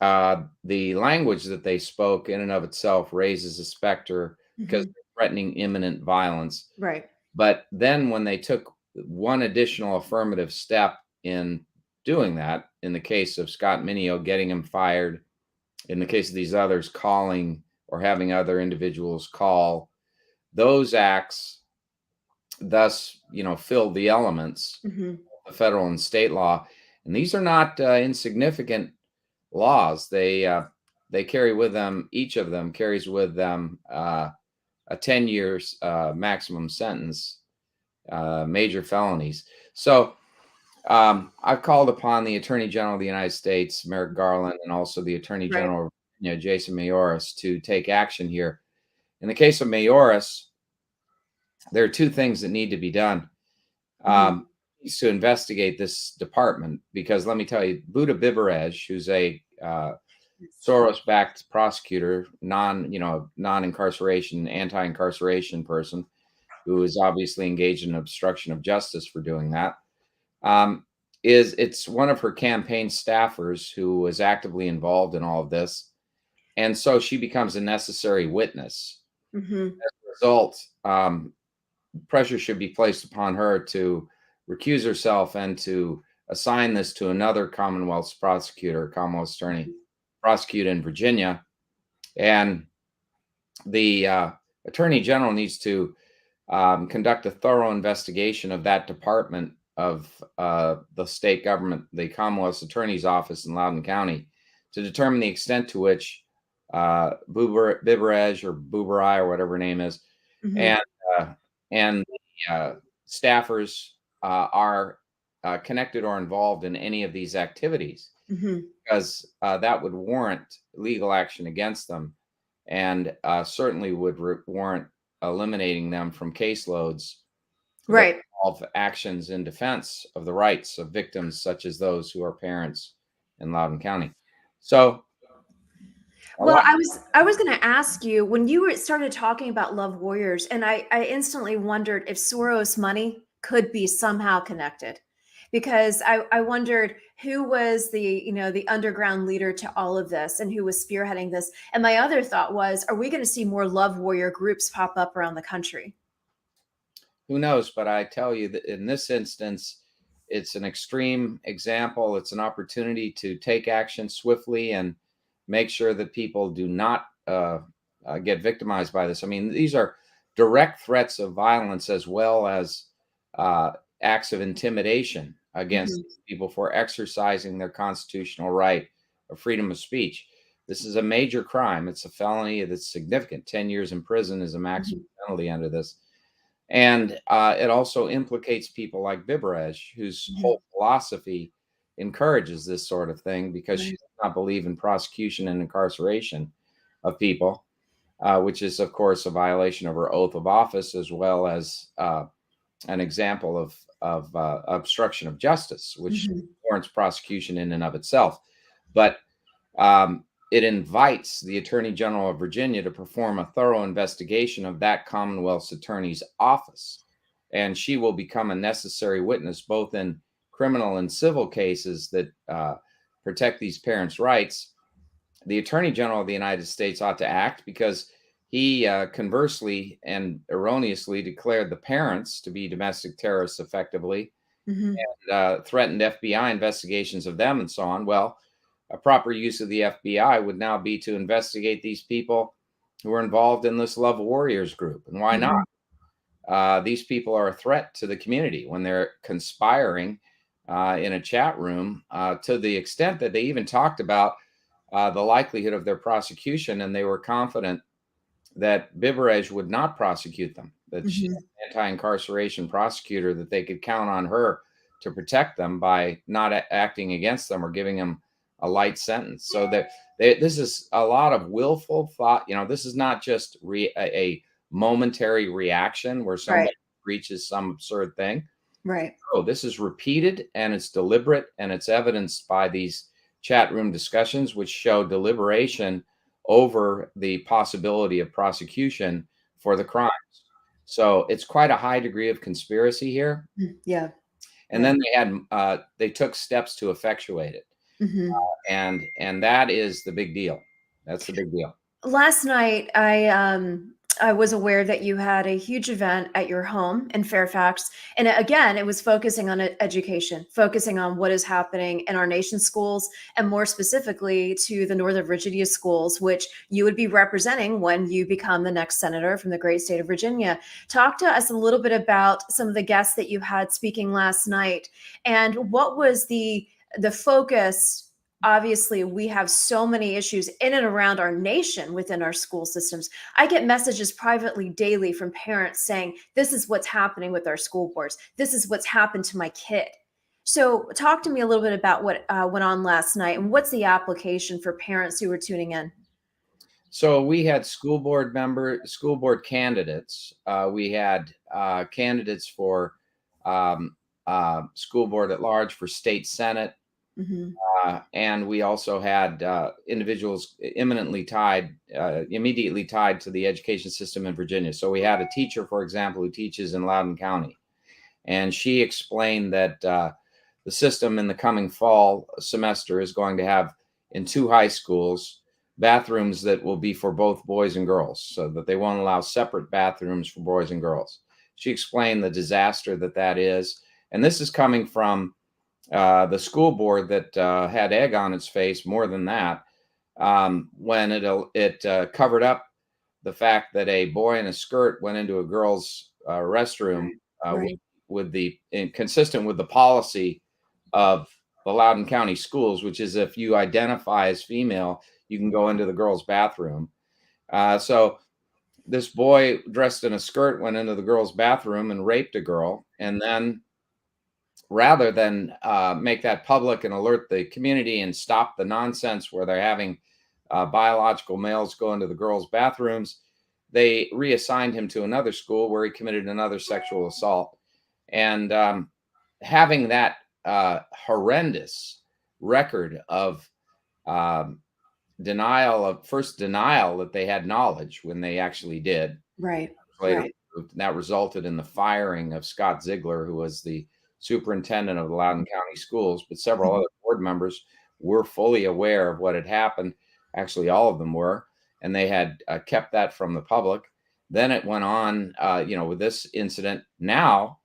D: the language that they spoke in and of itself raises a specter because
B: Mhm.
D: they're threatening imminent violence.
B: Right.
D: But then when they took one additional affirmative step in doing that, in the case of Scott Mineo, getting him fired, in the case of these others, calling or having other individuals call, those acts thus, filled the elements
B: Mhm.
D: of the federal and state law. And these are not insignificant laws. They carry with them, each of them carries with them a 10 years maximum sentence, major felonies. So I've called upon the Attorney General of the United States, Merrick Garland, and also the Attorney
B: Right.
D: General, Jason Mayoris, to take action here. In the case of Mayoris, there are two things that need to be done.
B: Mhm.
D: Is to investigate this department, because let me tell you, Buddha Bibarej, who's a Soros-backed prosecutor, non-incarceration, anti-incarceration person, who is obviously engaged in obstruction of justice for doing that. It's one of her campaign staffers who was actively involved in all of this, and so she becomes a necessary witness.
B: Mhm.
D: As a result, pressure should be placed upon her to recuse herself and to assign this to another Commonwealth's prosecutor, Commonwealth attorney, prosecute in Virginia. And the Attorney General needs to conduct a thorough investigation of that department of the state government, the Commonwealth's Attorney's Office in Loudoun County, to determine the extent to which Bibarej or Bubarai or whatever her name is,
B: Mhm.
D: and uh, and the staffers are connected or involved in any of these activities,
B: Mhm.
D: because that would warrant legal action against them, and certainly would warrant eliminating them from caseloads that
B: Right.
D: involve actions in defense of the rights of victims such as those who are parents in Loudoun County. So a
B: Well,
D: lot.
B: I was going to ask you when you started talking about Love Warriors, and I instantly wondered if Soros money could be somehow connected, because I wondered who was the underground leader to all of this and who was spearheading this. And my other thought was, are we going to see more Love Warrior groups pop up around the country?
D: Who knows? But I tell you that in this instance, it's an extreme example. It's an opportunity to take action swiftly and make sure that people do not get victimized by this. I mean, these are direct threats of violence, as well as uh, acts of intimidation against
B: Mhm.
D: these people for exercising their constitutional right of freedom of speech. This is a major crime. It's a felony that's significant. 10 years in prison is a maximum
B: Mhm.
D: penalty under this. And it also implicates people like Bibarej, whose
B: Mhm.
D: whole philosophy encourages this sort of thing, because she
B: Right.
D: does not believe in prosecution and incarceration of people, which is, of course, a violation of her oath of office, as well as an example of obstruction of justice, which
B: Mhm.
D: warrants prosecution in and of itself. But um, it invites the Attorney General of Virginia to perform a thorough investigation of that Commonwealth's Attorney's office. And she will become a necessary witness both in criminal and civil cases that protect these parents' rights. The Attorney General of the United States ought to act, because he conversely and erroneously declared the parents to be domestic terrorists effectively,
B: Mhm.
D: threatened FBI investigations of them and so on. Well, a proper use of the FBI would now be to investigate these people who are involved in this Love Warriors group. And why not?
B: Mhm.
D: These people are a threat to the community when they're conspiring in a chat room, to the extent that they even talked about the likelihood of their prosecution, and they were confident that Biberej would not prosecute them, that she's
B: Mhm.
D: an anti-incarceration prosecutor, that they could count on her to protect them by not acting against them or giving them a light sentence. So that this is a lot of willful thought. This is not just a momentary reaction where
B: Right.
D: somebody reaches some absurd thing.
B: Right.
D: Oh, this is repeated, and it's deliberate, and it's evidenced by these chat room discussions, which show deliberation over the possibility of prosecution for the crimes. So it's quite a high degree of conspiracy here.
B: Yeah.
D: And
B: Yeah.
D: then they took steps to effectuate it,
B: Mhm.
D: and that is the big deal. That's the big deal.
B: Last night, I was aware that you had a huge event at your home in Fairfax, and again, it was focusing on education, focusing on what is happening in our nation's schools, and more specifically to the Northern Virginia schools, which you would be representing when you become the next senator from the great state of Virginia. Talk to us a little bit about some of the guests that you had speaking last night, and what was the focus. Obviously, we have so many issues in and around our nation within our school systems. I get messages privately daily from parents saying, this is what's happening with our school boards. This is what's happened to my kid. So, talk to me a little bit about what went on last night, and what's the application for parents who were tuning in?
D: So we had school board candidates. We had candidates for school board at large, for state senate,
B: Hmm.
D: and we also had individuals immediately tied to the education system in Virginia. So we had a teacher, for example, who teaches in Loudoun County, and she explained that the system in the coming fall semester is going to have, in 2 high schools, bathrooms that will be for both boys and girls, so that they won't allow separate bathrooms for boys and girls. She explained the disaster that is, and this is coming from the school board that had egg on its face more than that, when it covered up the fact that a boy in a skirt went into a girl's restroom,
B: Right.
D: consistent with the policy of the Loudoun County schools, which is if you identify as female, you can go into the girl's bathroom. So this boy dressed in a skirt went into the girl's bathroom and raped a girl, and then rather than make that public and alert the community and stop the nonsense where they're having biological males go into the girls' bathrooms, they reassigned him to another school where he committed another sexual assault. And having that horrendous record of um, denial that they had knowledge when they actually did,
B: Right.
D: later
B: Right.
D: proved, and that resulted in the firing of Scott Ziegler, who was the superintendent of the Loudoun County schools, but several
B: Mhm.
D: other board members were fully aware of what had happened. Actually, all of them were, and they had kept that from the public. Then it went on, with this incident. Now,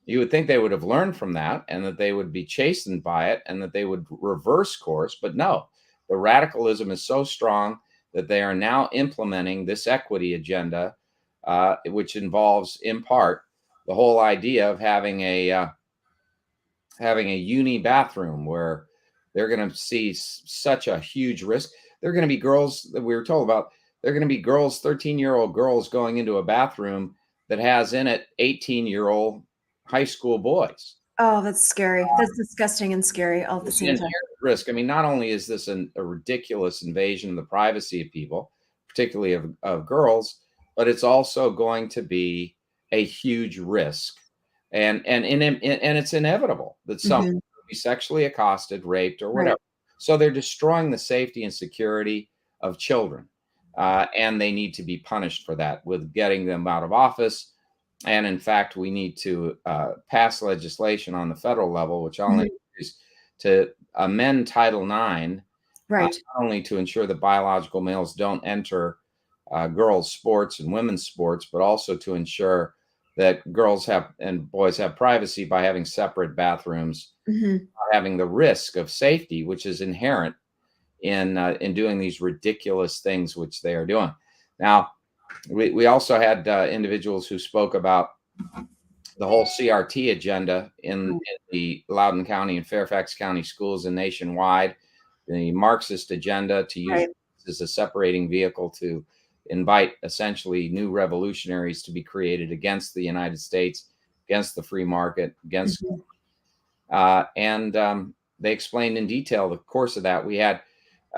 D: you would think they would have learned from that and that they would be chastened by it and that they would reverse course, but no. The radicalism is so strong that they are now implementing this equity agenda, which involves, in part, the whole idea of having a uni bathroom where they're going to see such a huge risk. They're going to be girls that we were told about. They're going to be girls, 13-year-old girls, going into a bathroom that has in it 18-year-old high school boys.
B: Oh, that's scary. That's disgusting and scary all at the
D: It's an
B: same time.
D: inherent risk. I mean, not only is this a ridiculous invasion of the privacy of people, particularly of girls, but it's also going to be a huge risk, and it's inevitable that someone
B: Mhm.
D: will be sexually accosted, raped, or
B: Right.
D: whatever. So they're destroying the safety and security of children, and they need to be punished for that with getting them out of office. And in fact, we need to pass legislation on the federal level, which I'll
B: Mhm.
D: introduce, to amend Title IX,
B: Right.
D: not only to ensure that biological males don't enter girls' sports and women's sports, but also to ensure that girls have and boys have privacy by having separate bathrooms, having the risk of safety, which is inherent in doing these ridiculous things which they are doing. Now, we also had individuals who spoke about the whole CRT agenda in the Loudoun County and Fairfax County schools and nationwide, the Marxist agenda to use as a separating vehicle to invite essentially new revolutionaries to be created against the United States, against the free market, against they explained in detail the course of that. We had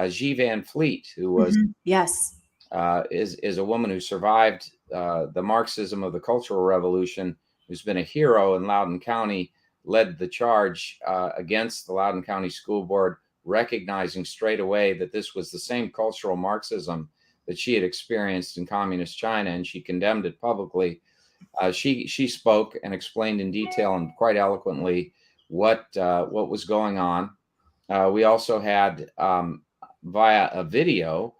D: G. Van Fleet, who was is a woman who survived the Marxism of the Cultural Revolution, who's been a hero in Loudoun County, led the charge against the Loudoun County School Board, recognizing straight away that this was the same cultural Marxism that she had experienced in communist China, and she condemned it publicly. She spoke and explained in detail and quite eloquently what was going on. We also had via a video,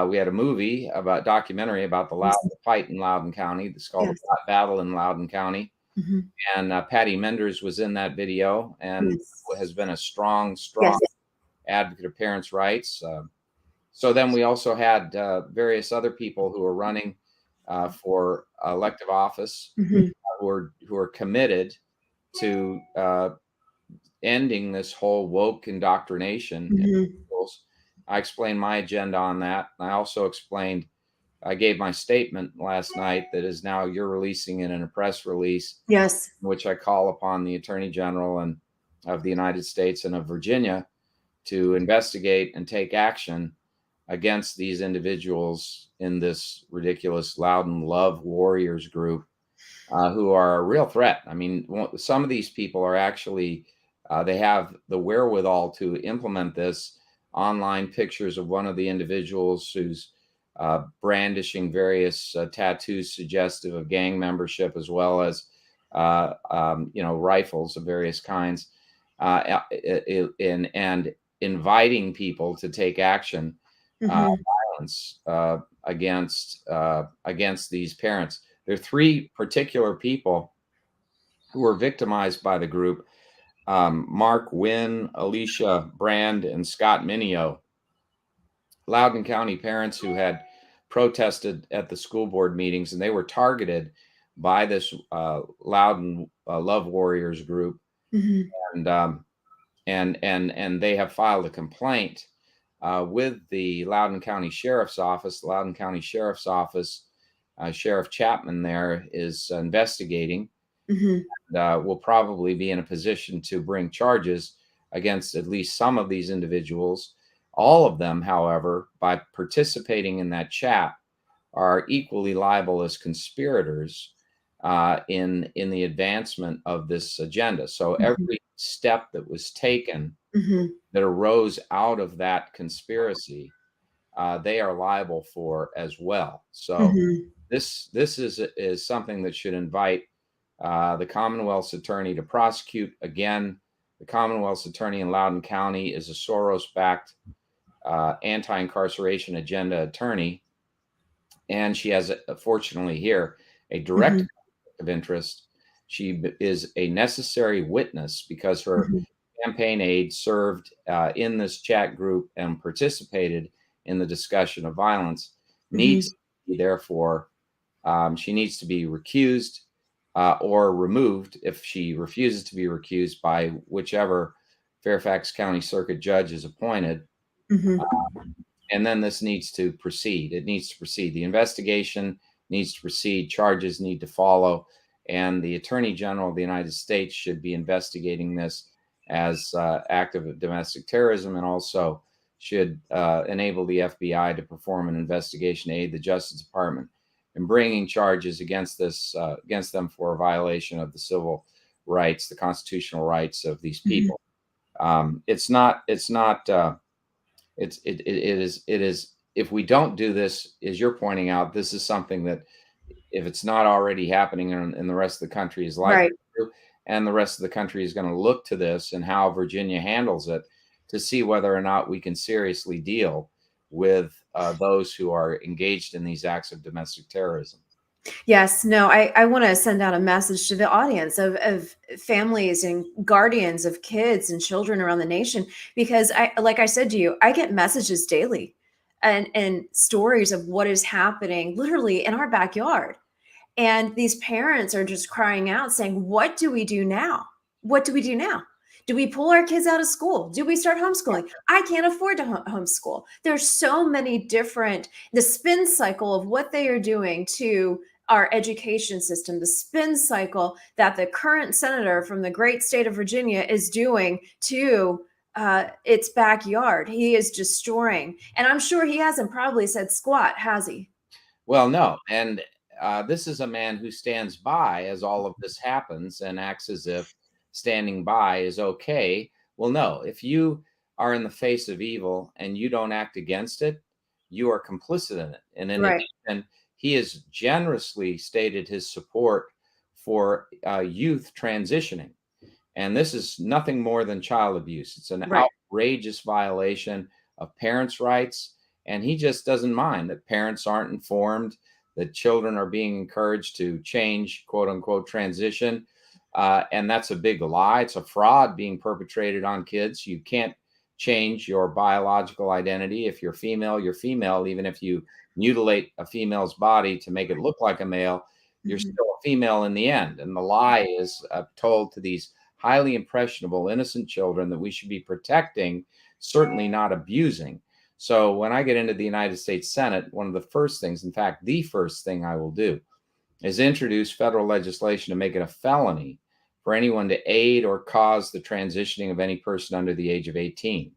D: we had a movie documentary about the fight in Loudoun County. It's called The Battle in Loudoun County. And Patty Menders was in that video and has been a strong advocate of parents' rights. So then we also had various other people who are running for elective office who are committed to ending this whole woke indoctrination in schools. I explained my agenda on that. I also I gave my statement last night that is now you're releasing it in a press release.
B: Yes.
D: In which I call upon the Attorney General of the United States and of Virginia to investigate and take action against these individuals in this ridiculous Loudoun Love Warriors group who are a real threat. I mean, some of these people are actually, they have the wherewithal to implement this. Online pictures of one of the individuals who's brandishing various tattoos suggestive of gang membership, as well as rifles of various kinds, and inviting people to take action, violence against these parents. There are three particular people who were victimized by the group. Mark Wynn, Alicia Brand, and Scott Minio, Loudoun County parents who had protested at the school board meetings, and they were targeted by this Loudoun Love Warriors group, and they have filed a complaint with the Loudoun County Sheriff's Office. The Loudoun County Sheriff's Office, Sheriff Chapman there is investigating. Will probably be in a position to bring charges against at least some of these individuals. All of them, however, by participating in that chat, are equally liable as conspirators in the advancement of this agenda. So every step that was taken that arose out of that conspiracy, they are liable for as well. So this is something that should invite the Commonwealth's attorney to prosecute. Again, the Commonwealth's attorney in Loudoun County is a Soros-backed anti-incarceration agenda attorney, and she has, fortunately here, a direct conflict of interest. She is a necessary witness because her campaign aide served in this chat group and participated in the discussion of violence. Needs to be, therefore, she needs to be recused or removed if she refuses to be recused by whichever Fairfax County Circuit judge is appointed. And then this needs to proceed. It needs to proceed. The investigation needs to proceed. Charges need to follow. And the Attorney General of the United States should be investigating this as act of domestic terrorism, and also should enable the FBI to perform an investigation, aid the Justice Department in bringing charges against them for a violation of the civil rights, the constitutional rights of these people. It is, if we don't do this, as you're pointing out, this is something that, if it's not already happening in the rest of the country, is likely to, and the rest of the country is going to look to this and how Virginia handles it to see whether or not we can seriously deal with those who are engaged in these acts of domestic terrorism.
B: Yes, no, I want to send out a message to the audience of families and guardians of kids and children around the nation, because like I said to you, I get messages daily and stories of what is happening literally in our backyard. And these parents are just crying out saying, what do we do now? What do we do now? Do we pull our kids out of school? Do we start homeschooling? I can't afford to homeschool. There's so many different, the spin cycle of what they are doing to our education system, the spin cycle that the current senator from the great state of Virginia is doing to its backyard. He is destroying. And I'm sure he hasn't probably said squat, has he?
D: Well, no. And this is a man who stands by as all of this happens and acts as if standing by is okay. Well, no. If you are in the face of evil and you don't act against it, you are complicit in it. And in
B: Right.
D: addition, he has generously stated his support for youth transitioning. And this is nothing more than child abuse. It's an
B: Right.
D: outrageous violation of parents' rights. And he just doesn't mind that parents aren't informed, that children are being encouraged to change, quote unquote, transition. And that's a big lie. It's a fraud being perpetrated on kids. You can't change your biological identity. If you're female, you're female. Even if you mutilate a female's body to make it look like a male, you're
B: Mhm.
D: still a female in the end. And the lie is told to these highly impressionable, innocent children that we should be protecting, certainly not abusing. So when I get into the United States Senate, one of the first things, in fact, the first thing I will do is introduce federal legislation to make it a felony for anyone to aid or cause the transitioning of any person under the age of 18.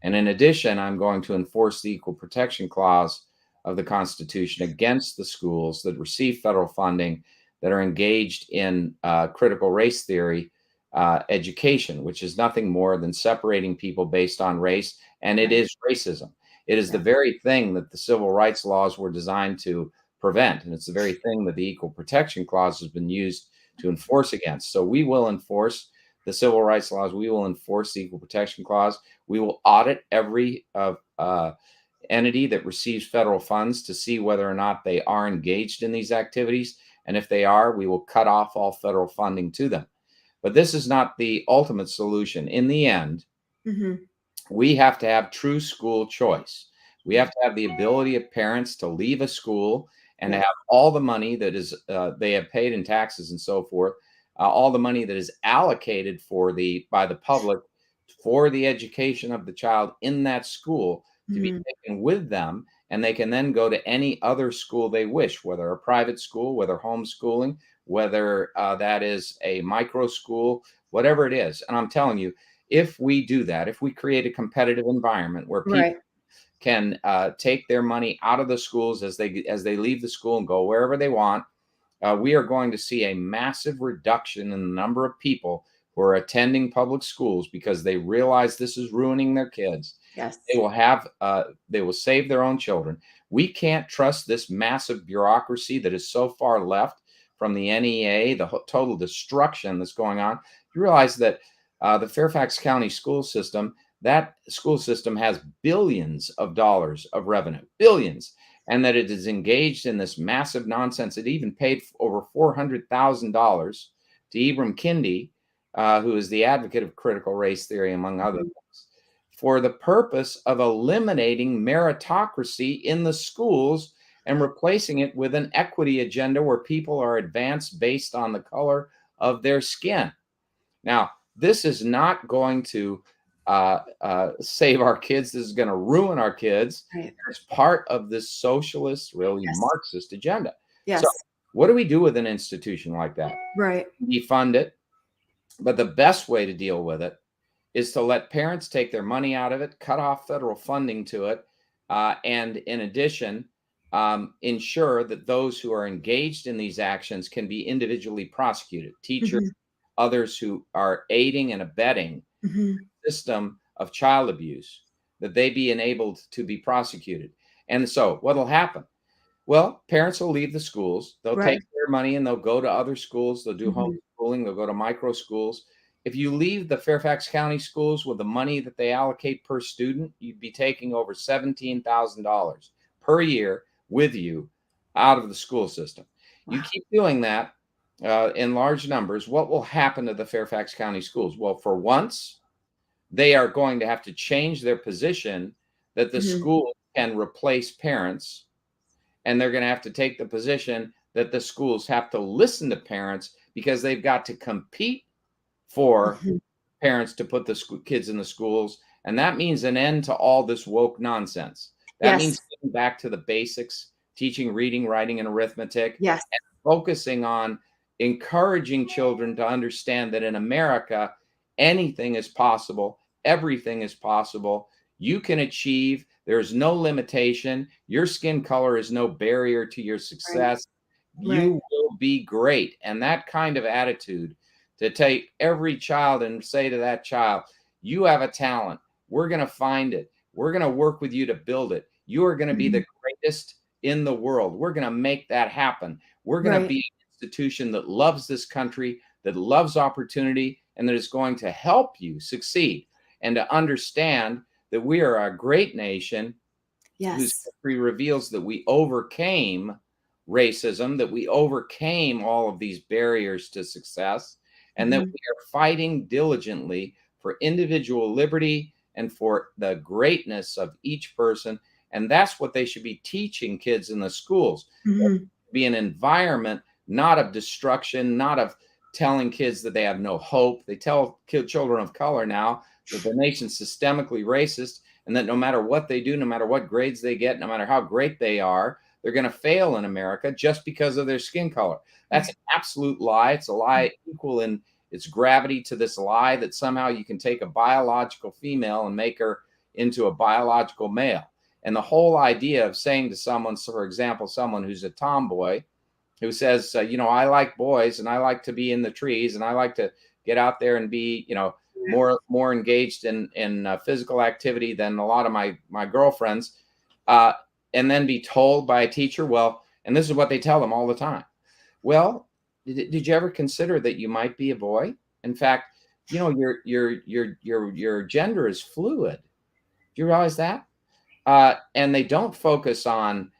D: And in addition, I'm going to enforce the Equal Protection Clause of the Constitution against the schools that receive federal funding that are engaged in critical race theory education, which is nothing more than separating people based on race. And it is racism. It is the very thing that the civil rights laws were designed to prevent. And it's the very thing that the Equal Protection Clause has been used to enforce against. So we will enforce the civil rights laws. We will enforce the Equal Protection Clause. We will audit every entity that receives federal funds to see whether or not they are engaged in these activities. And if they are, we will cut off all federal funding to them. But this is not the ultimate solution. In the end,
B: Mhm.
D: we have to have true school choice. We have to have the ability of parents to leave a school and to
B: Yes.
D: have all the money that is they have paid in taxes and so forth, all the money that is allocated by the public for the education of the child in that school to be
B: Mhm.
D: taken with them, and they can then go to any other school they wish, whether a private school, whether homeschooling, whether that is a micro school, whatever it is. And I'm telling you, if we do that, if we create a competitive environment where people
B: Right.
D: can take their money out of the schools as they leave the school and go wherever they want, we are going to see a massive reduction in the number of people who are attending public schools because they realize this is ruining their kids.
B: Yes.
D: They will save their own children. We can't trust this massive bureaucracy that is so far left from the NEA, the total destruction that's going on. You realize that the Fairfax County school system, that school system has billions of dollars of revenue, billions, and that it is engaged in this massive nonsense. It even paid over $400,000 to Ibram Kendi, who is the advocate of critical race theory, among other things, for the purpose of eliminating meritocracy in the schools and replacing it with an equity agenda where people are advanced based on the color of their skin. Now, this is not going to save our kids. This is going to ruin our kids.
B: Right.
D: It's part of this socialist, really
B: Yes.
D: Marxist agenda.
B: Yes.
D: So, what do we do with an institution like that?
B: Right.
D: Defund it. But the best way to deal with it is to let parents take their money out of it, cut off federal funding to it, and in addition, ensure that those who are engaged in these actions can be individually prosecuted. Teachers,
B: Mhm.
D: others who are aiding and abetting
B: Mhm.
D: the system of child abuse, that they be enabled to be prosecuted. And so what will happen? Well, parents will leave the schools. They'll
B: Right.
D: take their money and they'll go to other schools. They'll do
B: Mhm.
D: homeschooling. They'll go to micro schools. if you leave the Fairfax County schools with the money that they allocate per student, you'd be taking over $17,000 per year with you out of the school system.
B: Wow.
D: You keep doing that in large numbers, what will happen to the Fairfax County schools? Well, for once, they are going to have to change their position that the school can replace parents, and they're going to have to take the position that the schools have to listen to parents because they've got to compete for parents to put the kids in the schools. And that means an end to all this woke nonsense. That means getting back to the basics, teaching reading, writing, and arithmetic, and focusing on encouraging children to understand that in America, anything is possible. Everything is possible. You can achieve. There's no limitation. Your skin color is no barrier to your success. You will be great. And that kind of attitude, to take every child and say to that child, you have a talent. We're going to find it. We're going to work with you to build it. You are going to be the greatest in the world. We're going to make that happen. We're going to be an institution that loves this country, that loves opportunity, and that is going to help you succeed, and to understand that we are a great nation whose history reveals that we overcame racism, that we overcame all of these barriers to success, and that we are fighting diligently for individual liberty and for the greatness of each person. And that's what they should be teaching kids in the schools. Be an environment not of destruction, not of telling kids that they have no hope. They tell children of color now that the nation's systemically racist, and that no matter what they do, no matter what grades they get, no matter how great they are, they're going to fail in America just because of their skin color. That's an absolute lie. It's a lie equal in its gravity to this lie that somehow you can take a biological female and make her into a biological male. And the whole idea of saying to someone, so for example, someone who's a tomboy, who says, I like boys and I like to be in the trees and I like to get out there and be, more engaged in physical activity than a lot of my girlfriends, and then be told by a teacher, well, and this is what they tell them all the time. Well, did you ever consider that you might be a boy? In fact, your gender is fluid. Do you realize that? And they don't focus on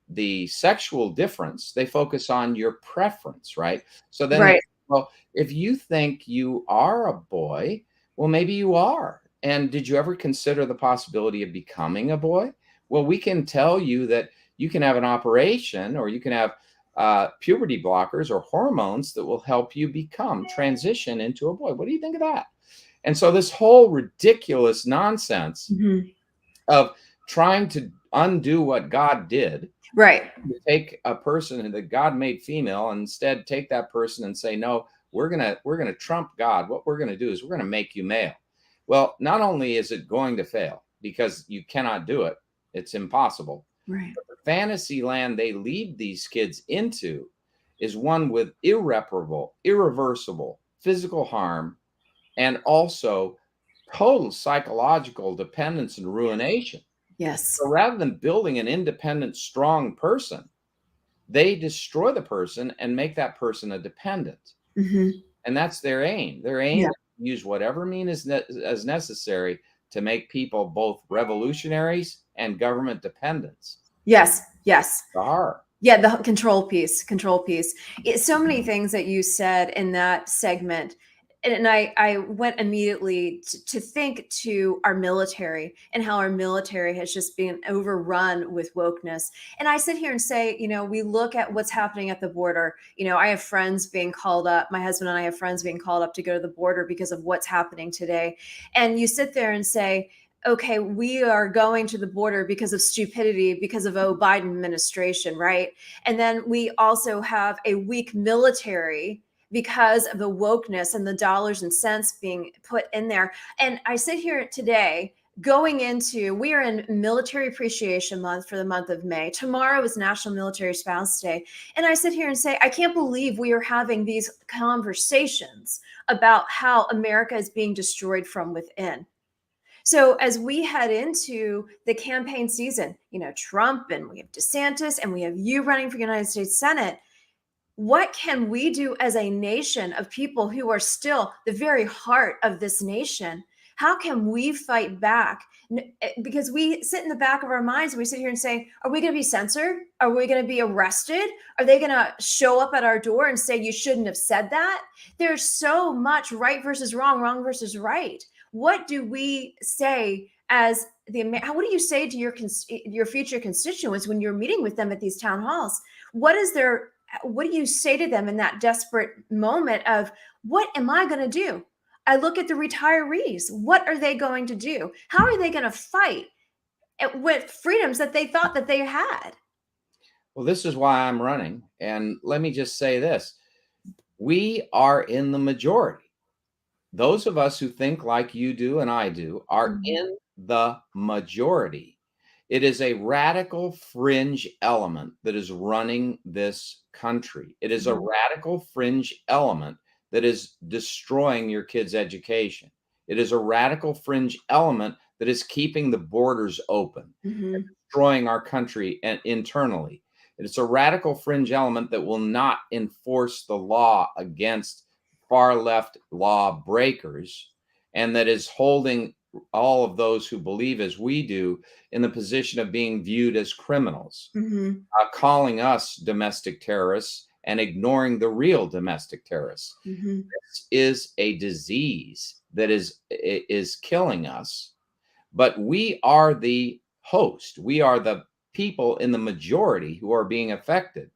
D: the sexual difference. They focus on your preference, right? So then, well, if you think you are a boy, well, maybe you are. And did you ever consider the possibility of becoming a boy? Well, we can tell you that you can have an operation, or you can have puberty blockers or hormones that will help you transition into a boy. What do you think of that? And so this whole ridiculous nonsense of trying to undo what God did, to take a person that God made female and instead take that person and say, no, we're gonna trump God. What we're gonna do is we're gonna make you male. Well, not only is it going to fail because you cannot do it, it's impossible. But the fantasy land they lead these kids into is one with irreparable, irreversible physical harm, and also total psychological dependence and ruination. So rather than building an independent, strong person, they destroy the person and make that person a dependent. And that's their aim. Their aim is to use whatever means as necessary to make people both revolutionaries and government dependents.
B: The control piece. So many things that you said in that segment. And I went immediately to think to our military and how our military has just been overrun with wokeness. And I sit here and say, we look at what's happening at the border. I have friends being called up. My husband and I have friends being called up to go to the border because of what's happening today. And you sit there and say, okay, we are going to the border because of stupidity, because of Biden administration, right? And then we also have a weak military because of the wokeness and the dollars and cents being put in there. And I sit here today we are in Military Appreciation Month for the month of May. Tomorrow is National Military Spouse Day. And I sit here and say, I can't believe we are having these conversations about how America is being destroyed from within. So as we head into the campaign season, Trump, and we have DeSantis, and we have you running for United States Senate, What can we do as a nation of people who are still the very heart of this nation? How can we fight back? Because we sit in the back of our minds, we sit here and say, are we going to be censored? Are we going to be arrested? Are they going to show up at our door and say, you shouldn't have said that? There's so much right versus wrong, wrong versus right. What do we say as what do you say to your future constituents when you're meeting with them at these town halls? What do you say to them in that desperate moment of, what am I going to do? I look at the retirees. What are they going to do? How are they going to fight with freedoms that they thought that they had?
D: Well, this is why I'm running. And let me just say this. We are in the majority. Those of us who think like you do and I do are in the majority. It is a radical fringe element that is running this country. It is a radical fringe element that is destroying your kids' education. It is a radical fringe element that is keeping the borders open, and destroying our country and internally. It's a radical fringe element that will not enforce the law against far left law breakers, and that is holding all of those who believe as we do in the position of being viewed as criminals, calling us domestic terrorists and ignoring the real domestic terrorists. This is a disease that is killing us, but we are the host. We are the people in the majority who are being affected.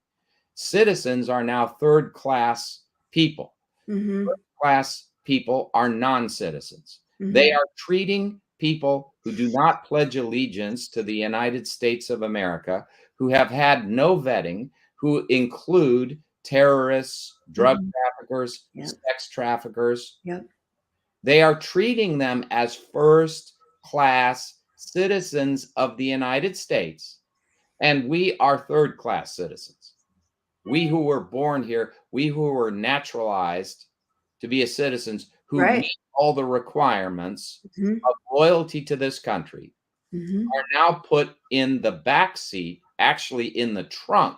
D: Citizens are now third-class people. Third-class people are non-citizens. They are treating people who do not pledge allegiance to the United States of America, who have had no vetting, who include terrorists, drug traffickers, sex traffickers. They are treating them as first-class citizens of the United States, and we are third-class citizens. We who were born here, we who were naturalized to be citizens, who meet all the requirements of loyalty to this country, are now put in the back seat, actually in the trunk,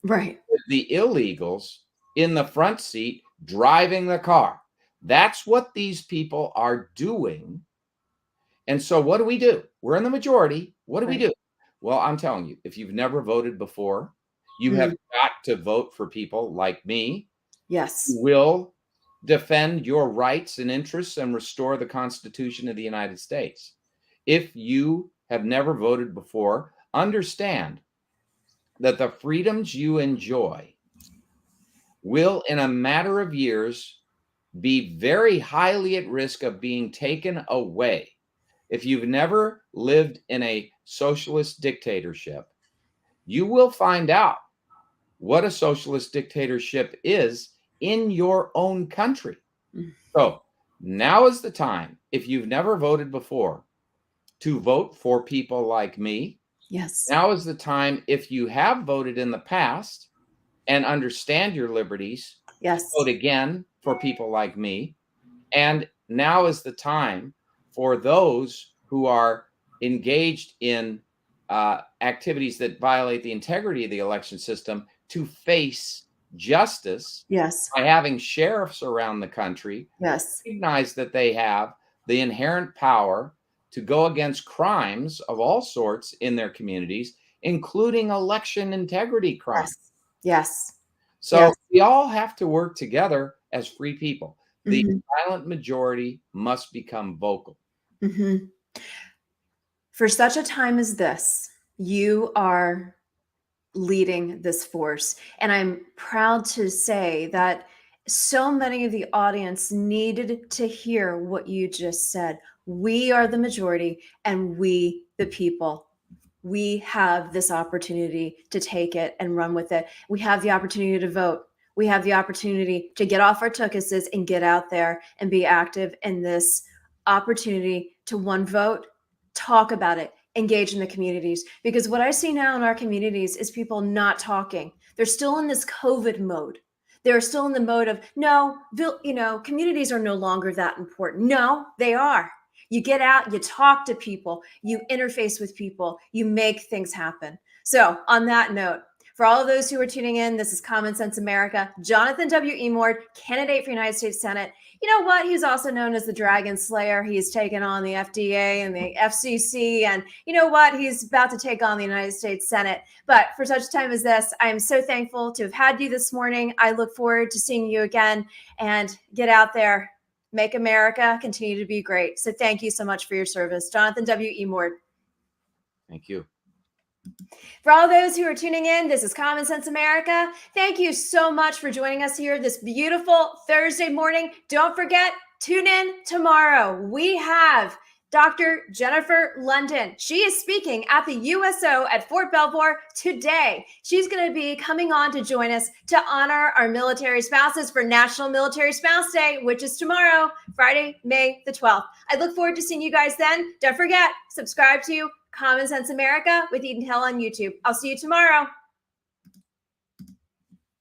D: with the illegals in the front seat driving the car. That's what these people are doing. And so what do? We're in the majority. What do we do? Well, I'm telling you, if you've never voted before, you have got to vote for people like me.
B: Yes.
D: Who will defend your rights and interests and restore the Constitution of the United States. If you have never voted before, understand that the freedoms you enjoy will, in a matter of years, be very highly at risk of being taken away. If you've never lived in a socialist dictatorship, you will find out what a socialist dictatorship is in your own country. So now is the time, if you've never voted before, to vote for people like me.
B: Yes.
D: Now is the time, if you have voted in the past and understand your liberties, vote again for people like me. And now is the time for those who are engaged in activities that violate the integrity of the election system to face justice by having sheriffs around the country recognize that they have the inherent power to go against crimes of all sorts in their communities, including election integrity crimes. So we all have to work together as free people. The silent majority must become vocal.
B: For such a time as this, you are leading this force. And I'm proud to say that so many of the audience needed to hear what you just said. We are the majority, and we, the people, we have this opportunity to take it and run with it. We have the opportunity to vote. We have the opportunity to get off our tuchuses and get out there and be active in this opportunity to vote, talk about it, engage in the communities. Because what I see now in our communities is people not talking. They're still in this COVID mode. They're still in the mode of, no, communities are no longer that important. No, they are. You get out, you talk to people, you interface with people, you make things happen. So on that note, For all of those who are tuning in, this is Common Sense America. Jonathan W. Emord, candidate for United States Senate. You know what? He's also known as the Dragon Slayer. He's taken on the FDA and the FCC. And you know what? He's about to take on the United States Senate. But for such a time as this, I am so thankful to have had you this morning. I look forward to seeing you again, and get out there, make America continue to be great. So thank you so much for your service. Jonathan W. Emord.
D: Thank you.
B: For all those who are tuning in, this is Common Sense America. Thank you so much for joining us here this beautiful Thursday morning. Don't forget, tune in tomorrow. We have Dr. Jennifer London. She is speaking at the USO at Fort Belvoir today. She's going to be coming on to join us to honor our military spouses for National Military Spouse Day, which is tomorrow, Friday, May the 12th. I look forward to seeing you guys then. Don't forget, subscribe to Common Sense America with Eden Hill on YouTube. I'll see you tomorrow.